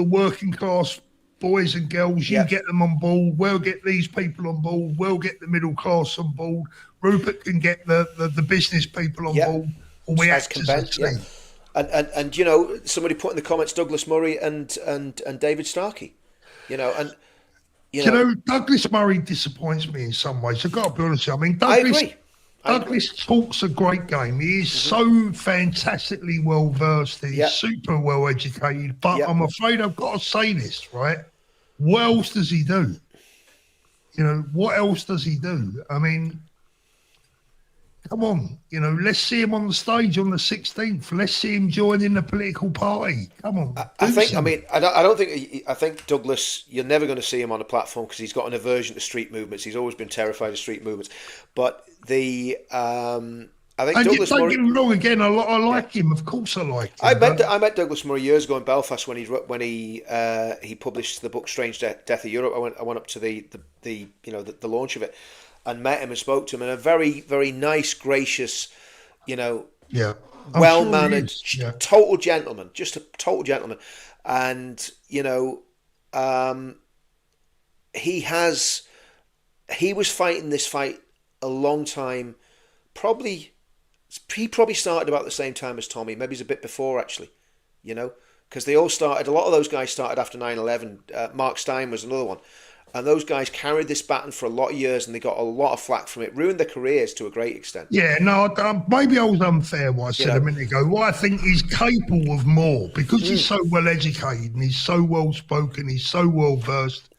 working class boys and girls, you get them on board. We'll get these people on board. We'll get the middle class on board. Rupert can get the business people on board. Or we act as a team. And you know, somebody put in the comments Douglas Murray and David Starkey, you know, and you know Douglas Murray disappoints me in some ways. I've got to be honest with you. I mean, Douglas talks a great game. He is so fantastically well versed. He's super well educated. But I'm afraid I've got to say this, right? What else does he do? You know, what else does he do? I mean, come on, you know, let's see him on the stage on the 16th. Let's see him join in the political party. Come on. I think Douglas, you're never going to see him on a platform because he's got an aversion to street movements. He's always been terrified of street movements. But I think Douglas Murray. Don't get me wrong. Again, I like him. Of course, I like him. I met Douglas Murray years ago in Belfast when he published the book Strange Death of Europe. I went up to the launch of it. And met him and spoke to him, and a very, very nice, gracious, you know, well-mannered, total gentleman, just a total gentleman. And, you know, he was fighting this fight a long time. He probably started about the same time as Tommy. Maybe he's a bit before, actually, you know, because a lot of those guys started after 9/11. Mark Stein was another one. And those guys carried this baton for a lot of years and they got a lot of flack from it, ruined their careers to a great extent. Yeah, no, maybe I was unfair what I said a minute ago. Well, I think he's capable of more because he's so well educated and he's so well spoken, he's so well versed.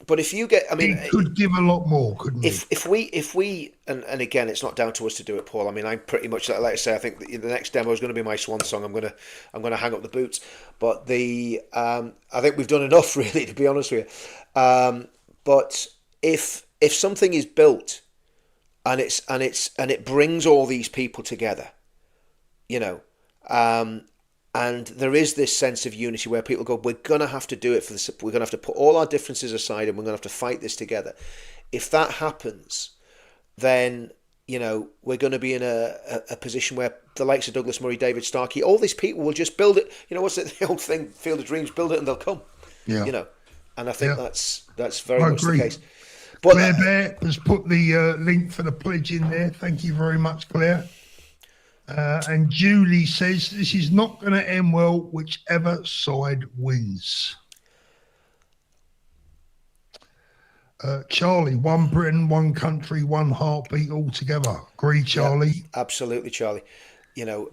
But if you get, I mean, he could give a lot more, couldn't he? If we, and again, it's not down to us to do it, Paul. I mean, I'm pretty much, like I say, I think the next demo is going to be my swan song. I'm going to hang up the boots. But I think we've done enough, really, to be honest with you. But if something is built and it brings all these people together, you know, and there is this sense of unity where people go, we're going to have to do it for this. We're going to have to put all our differences aside and we're going to have to fight this together. If that happens, then, you know, we're going to be in a position where the likes of Douglas Murray, David Starkey, all these people will just build it. You know, what's it, the old thing, Field of Dreams, build it and they'll come. Yeah. You know. And I think that's very much the case. But Claire Bear has put the link for the pledge in there. Thank you very much, Claire. And Julie says this is not going to end well, whichever side wins. Charlie, one Britain, one country, one heartbeat all together. Agree, Charlie? Yeah, absolutely, Charlie. You know.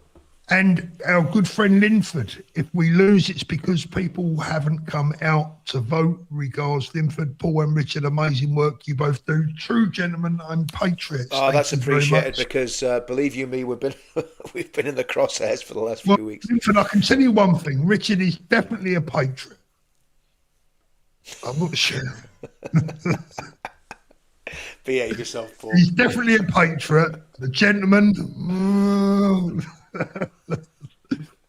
And our good friend Linford, if we lose, it's because people haven't come out to vote. Regards, Linford, Paul and Richard, amazing work you both do. True gentlemen and patriots. Oh, that's appreciated because believe you me, we've been in the crosshairs for the last few weeks. Linford, I can tell you one thing. Richard is definitely a patriot. I'm not sure. Behave yourself, Paul. He's definitely a patriot. The gentleman.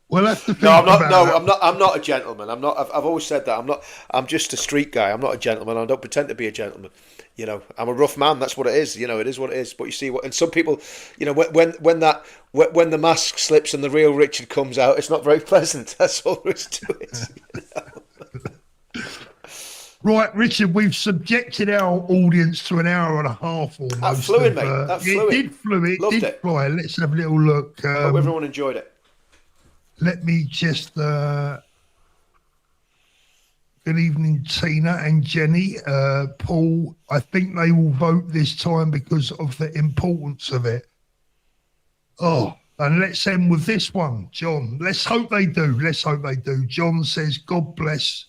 Well, that's the thing. I'm not a gentleman. I'm not. I've always said that. I'm not. I'm just a street guy. I'm not a gentleman. I don't pretend to be a gentleman. You know, I'm a rough man. That's what it is. You know, it is what it is. But you see what, and some people, you know, when the mask slips and the real Richard comes out, it's not very pleasant. That's all there is to it. You know? Right, Richard, we've subjected our audience to an hour and a half almost. That flew in, mate. That flew in. It did flew. It Loved did it. fly. Let's have a little look. Hope everyone enjoyed it. Let me just... good evening, Tina and Jenny. Paul, I think they will vote this time because of the importance of it. Oh, and let's end with this one, John. Let's hope they do. Let's hope they do. John says, God bless...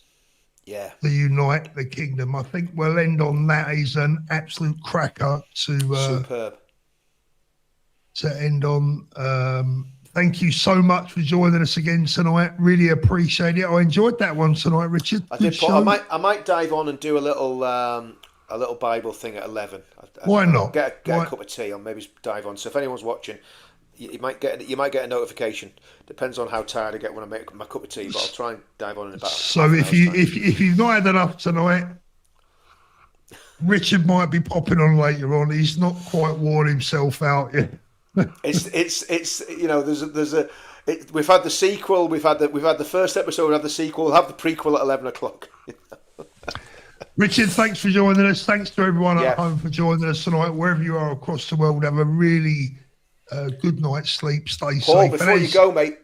Yeah, to unite the kingdom. I think we'll end on that. Is an absolute cracker to superb to end on. thank you so much for joining us again tonight. Really appreciate it. I enjoyed that one tonight, Richard. I Good did. Put, show. I might dive on and do a little Bible thing at 11. Why not? Get a cup of tea, or maybe dive on. So if anyone's watching, you might get a notification. Depends on how tired I get when I make my cup of tea. But I'll try and dive on in about. So if you've not had enough tonight, Richard might be popping on later on. He's not quite worn himself out yet. It's you know we've had the sequel, we've had the first episode, we've had the sequel, we'll have the prequel at 11 o'clock. Richard, thanks for joining us. Thanks to everyone at home for joining us tonight. Wherever you are across the world, have a really good night's sleep. Stay Paul, safe. before you go, mate,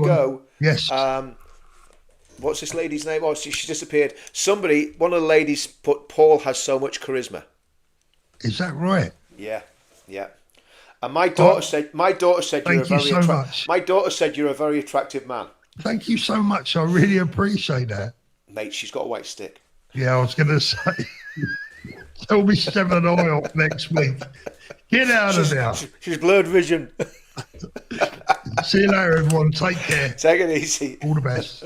go. Yes. What's this lady's name? Oh, she disappeared. One of the ladies put, Paul has so much charisma. Is that right? Yeah. And my daughter said you're a very attractive man. Thank you so much. I really appreciate that. Mate, she's got a white stick. Yeah, I was going to say, tell me 7 and I off next week. Get out of there. She's blurred vision. See you later, everyone. Take care. Take it easy. All the best.